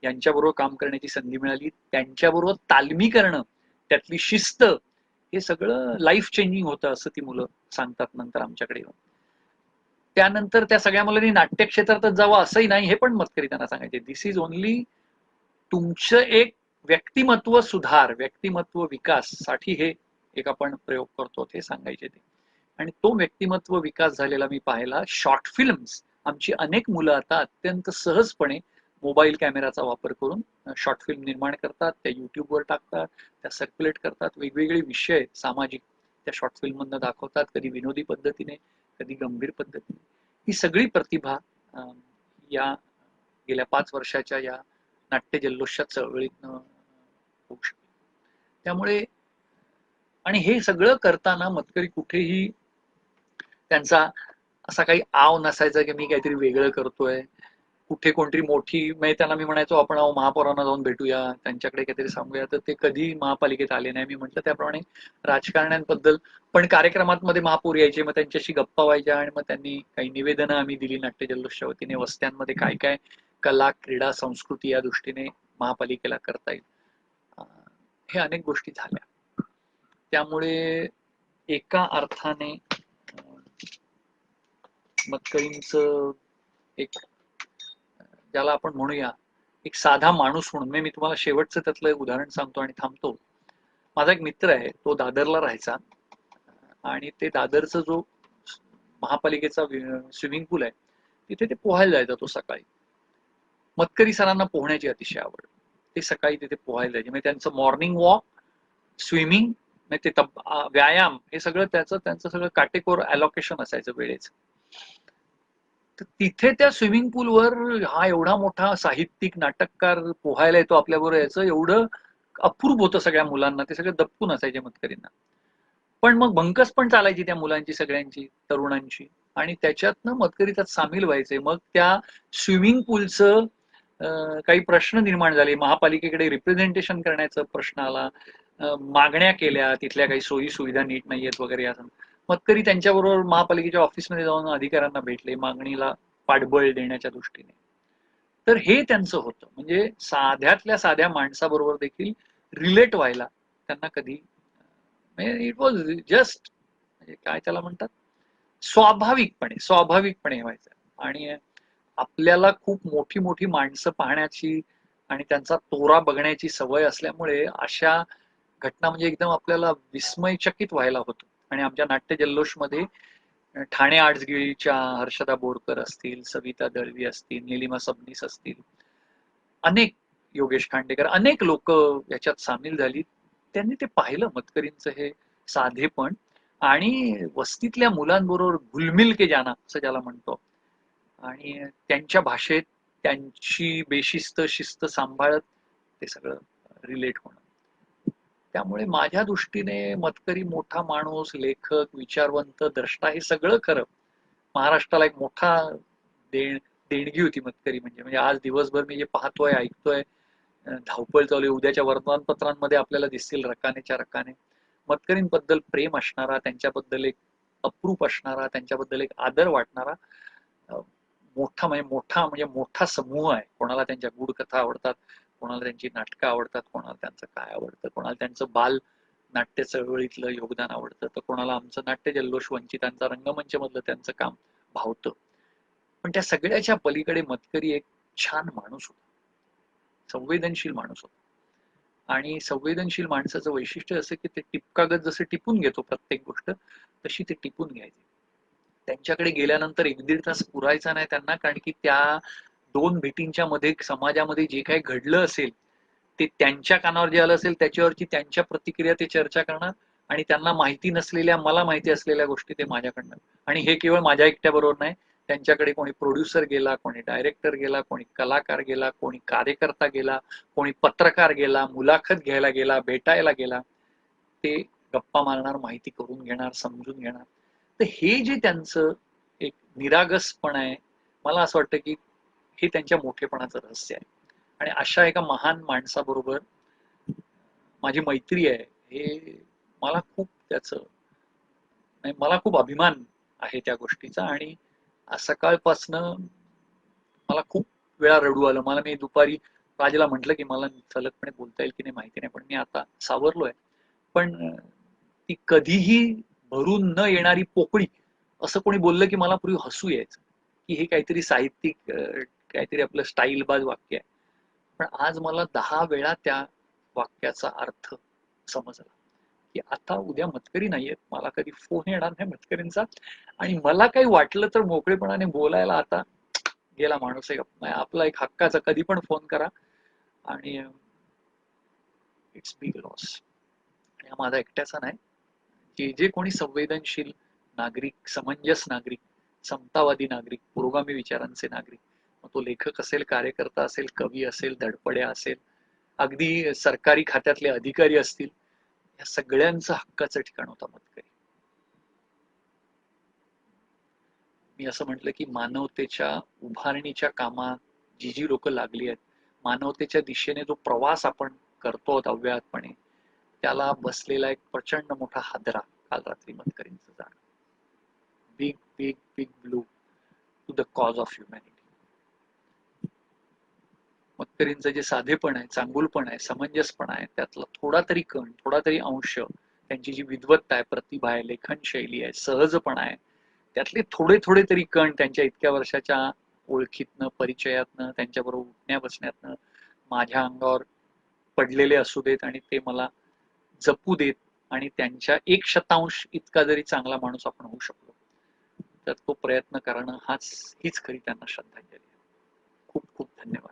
यांच्याबरोबर काम करण्याची संधी मिळाली. त्यांच्याबरोबर तालमी करणं, त्यातली शिस्त, हे सगळं लाईफ चेंजिंग होतं असं ती मुलं सांगतात नंतर आमच्याकडे येऊन. त्यानंतर त्या सगळ्या मुलांनी नाट्य क्षेत्रातच जावं असंही नाही, हे पण मतकरी त्यांना सांगायचे. दिस इज ओनली तुमचं एक व्यक्तिमत्व सुधार, व्यक्तिमत्व विकास साठी हे एक आपण प्रयोग करतो ते सांगायचे ते. आणि तो व्यक्तिमत्व विकास झालेला मी पाहिला. शॉर्ट फिल्म्स आमची अनेक मुलं आता अत्यंत सहजपणे मोबाईल कॅमेराचा वापर करून शॉर्ट फिल्म निर्माण करतात, त्या युट्यूबवर टाकतात, त्या सर्क्युलेट करतात, वेगवेगळे विषय सामाजिक त्या शॉर्ट फिल्म मधनं दाखवतात, कधी विनोदी पद्धतीने, कधी गंभीर पद्धतीने. ही सगळी प्रतिभा या गेल्या 5 वर्षाच्या या नाट्य जल्लोषच्या चळवळीतनं होऊ शकते. त्यामुळे आणि हे सगळं करताना मतकरी कुठेही त्यांचा असा काही आव नसायचा की मी काहीतरी वेगळं करतोय, कुठे कोणतरी मोठी, म्हणजे त्यांना मी म्हणायचो आपण महापौरांना जाऊन भेटूया, त्यांच्याकडे काहीतरी सांगूया, तर ते कधी महापालिकेत आले नाही. मी म्हटलं त्याप्रमाणे राजकारण्यांबद्दल पण कार्यक्रमात मध्ये महापौर यायचे, मग त्यांच्याशी गप्पा व्हायच्या आणि मग त्यांनी काही निवेदनं आम्ही दिली नाट्य जल्लोषच्या वतीने, वस्त्यांमध्ये काय काय कला, क्रीडा, संस्कृती या दृष्टीने महापालिकेला करता येईल, हे अनेक गोष्टी झाल्या. त्यामुळे एका अर्थाने मतकरींचं एक, ज्याला आपण म्हणूया एक साधा माणूस म्हणून, मी तुम्हाला शेवटचं त्यातलं एक उदाहरण सांगतो आणि थांबतो. माझा एक मित्र आहे, तो दादरला राहायचा आणि ते दादरचा जो महापालिकेचा स्विमिंग पूल आहे तिथे ते पोहायला जायचा तो सकाळी. मतकरी सरांना पोहण्याची अतिशय आवड, ते सकाळी तिथे पोहायला जायचे. म्हणजे त्यांचं मॉर्निंग वॉक, स्विमिंग, ते व्यायाम, हे सगळं त्यांचं सगळं काटेकोर अलोकेशन असायचं वेळेचं. तर तिथे त्या स्विमिंग पूलवर हा एवढा मोठा साहित्यिक नाटककार पोहायला येतो आपल्याबरोबर, याचं एवढं अप्रूप होतं सगळ्या मुलांना, ते सगळे दपकून असायचे मतकरींना. पण मग बंकस पण चालायची त्या मुलांची, सगळ्यांची, तरुणांची, आणि त्याच्यातनं मतकरी त्यात सामील व्हायचे. मग त्या स्विमिंग पूलचं काही प्रश्न निर्माण झाले, महापालिकेकडे रिप्रेझेंटेशन करण्याचा प्रश्न आला, मागण्या केल्या, तिथल्या काही सोयी सुविधा नीट नाहीयेत वगैरे असं. मतकरी त्यांच्याबरोबर महापालिकेच्या ऑफिसमध्ये जाऊन अधिकाऱ्यांना भेटले मागणीला पाठबळ देण्याच्या दृष्टीने. तर हे त्यांचं होतं, म्हणजे साध्यातल्या साध्या माणसाबरोबर देखील रिलेट व्हायला त्यांना कधी, म्हणजे इट वॉज जस्ट, म्हणजे काय त्याला म्हणतात, स्वाभाविकपणे व्हायचं. आणि आपल्याला खूप मोठी मोठी माणसं पाहण्याची आणि त्यांचा तोरा बघण्याची सवय असल्यामुळे अशा घटना म्हणजे एकदम आपल्याला विस्मयचकित व्हायला होतं. आणि आमच्या नाट्य जल्लोष मध्ये ठाणे आर्ट्सगिळीच्या हर्षदा बोरकर असतील, सविता दळवी असतील, निलिमा सबनीस असतील, अनेक, योगेश खांडेकर, अनेक लोक याच्यात सामील झाली. त्यांनी ते पाहिलं मतकरींचं हे साधेपण आणि वस्तीतल्या मुलांबरोबर घुलमिल के जाना असं ज्याला म्हणतो, आणि त्यांच्या भाषेत त्यांची बेशिस्त शिस्त सांभाळत ते सगळं रिलेट होणं. त्यामुळे माझ्या दृष्टीने मतकरी मोठा माणूस, लेखक, विचारवंत, द्रष्टा, हे सगळं खरं. महाराष्ट्राला एक मोठा देणगी होती मतकरी. म्हणजे आज दिवसभर मी जे पाहतोय, ऐकतोय, धावपळ चालू आहे, उद्याच्या वर्तमानपत्रांमध्ये आपल्याला दिसतील रकानेच्या रकाने. मतकरींबद्दल प्रेम असणारा, त्यांच्याबद्दल एक अप्रूप असणारा, त्यांच्याबद्दल एक आदर वाटणारा मोठा समूह आहे. कोणाला त्यांच्या गूढ कथा आवडतात, कोणाला त्यांची नाटकं आवडतात, कोणाला त्यांचं काय आवडतं, कोणाला त्यांचं बाल नाट्य चळवळीतलं योगदान आवडतं, तर कोणाला आमचं नाट्य जल्लोष वंचितांचा रंगमंच मधलं त्यांचं काम भावतं. पण त्या सगळ्याच्या पलीकडे मतकरी एक छान माणूस होता, संवेदनशील माणूस होता. आणि संवेदनशील माणसाचं वैशिष्ट्य असं की ते टिपकागत जसं टिपून घेतो प्रत्येक गोष्ट, तशी ते टिपून घ्यायची. त्यांच्याकडे गेल्यानंतर 1-1.5 तास पुरायचा नाही त्यांना, कारण की त्या 2 भेटींच्या मध्ये समाजामध्ये जे काही घडलं असेल ते त्यांच्या कानावर जे आलं असेल त्याच्यावरची त्यांच्या प्रतिक्रिया ते चर्चा करणार, आणि त्यांना माहिती नसलेल्या मला माहिती असलेल्या गोष्टी ते माझ्याकडनं. आणि हे केवळ माझ्या एकट्या बरोबर नाही, त्यांच्याकडे कोणी प्रोड्युसर गेला, कोणी डायरेक्टर गेला, कोणी कलाकार गेला, कोणी कार्यकर्ता गेला, कोणी पत्रकार गेला, मुलाखत घ्यायला गेला, भेटायला गेला, ते गप्पा मारणार, माहिती करून घेणार, समजून घेणार. तर हे जे त्यांचं एक निरागसपण आहे, मला असं वाटतं की हे त्यांच्या मोठेपणाचं रहस्य आहे. आणि अशा एका महान माणसाबरोबर माझी मैत्री आहे, हे मला खूप त्याचं मला खूप अभिमान आहे त्या गोष्टीचा. आणि सकाळपासनं मला खूप वेळा रडू आलं. मी दुपारी राजाला म्हटलं की मला सलगपणे बोलता येईल की नाही माहिती नाही, पण मी आता सावरलोय. पण ती कधीही भरून न येणारी पोकळी असं कोणी बोललं की मला पूर्वी हसू यायचं, की हे काहीतरी साहित्यिक काहीतरी आपलं स्टाईलबाज वाक्य आहे. पण आज मला 10 वेळा त्या वाक्याचा अर्थ समजला, की आता उद्या मतकरी नाहीयेत, मला कधी फोन येणार नाही मतकरींचा, आणि मला काही वाटलं तर मोकळेपणाने बोलायला आता गेला माणूस आहे आपला एक हक्काचा, कधी पण फोन करा. आणि इट्स बिग लॉस. आणि हा माझा एकट्याचा नाही, जे जे कोणी संवेदनशील नागरिक, समंजस नागरिक, समतावादी नागरिक, पुरोगामी विचारांचे नागरिक, मग तो लेखक असेल, कार्यकर्ता असेल, कवी असेल, धडपड्या असेल, अगदी सरकारी खात्यातले अधिकारी असतील, या सगळ्यांचं हक्काचं ठिकाण होता मतकरी. मी असं म्हटलं की मानवतेच्या उभारणीच्या कामात जी जी लोक लागली आहेत, मानवतेच्या दिशेने जो प्रवास आपण करतो अव्याहतपणे, त्याला बसलेला एक प्रचंड मोठा हादरा काल रात्री मतकरींचं जाणं. Big big big blow to the cause of humanity. मतकरींचं जे साधेपण आहे, चांगुलपण आहे, समंजसपण आहे, त्यातला थोडा तरी कण, थोडा तरी अंश, त्यांची जी विद्वत्ता आहे, प्रतिभा आहे, लेखन शैली आहे, सहजपणा आहे, त्यातले थोडे थोडे तरी कण त्यांच्या इतक्या वर्षाच्या ओळखीतनं, परिचयातनं, त्यांच्याबरोबर उठण्या बसण्यातनं माझ्या अंगावर पडलेले असू देत, आणि ते मला जपू देत. आणि त्यांच्या 1% इतका जरी चांगला माणूस आपण होऊ शकलो, तर तो प्रयत्न करणं हीच खरी त्यांना श्रद्धांजली आहे. खूप खूप धन्यवाद.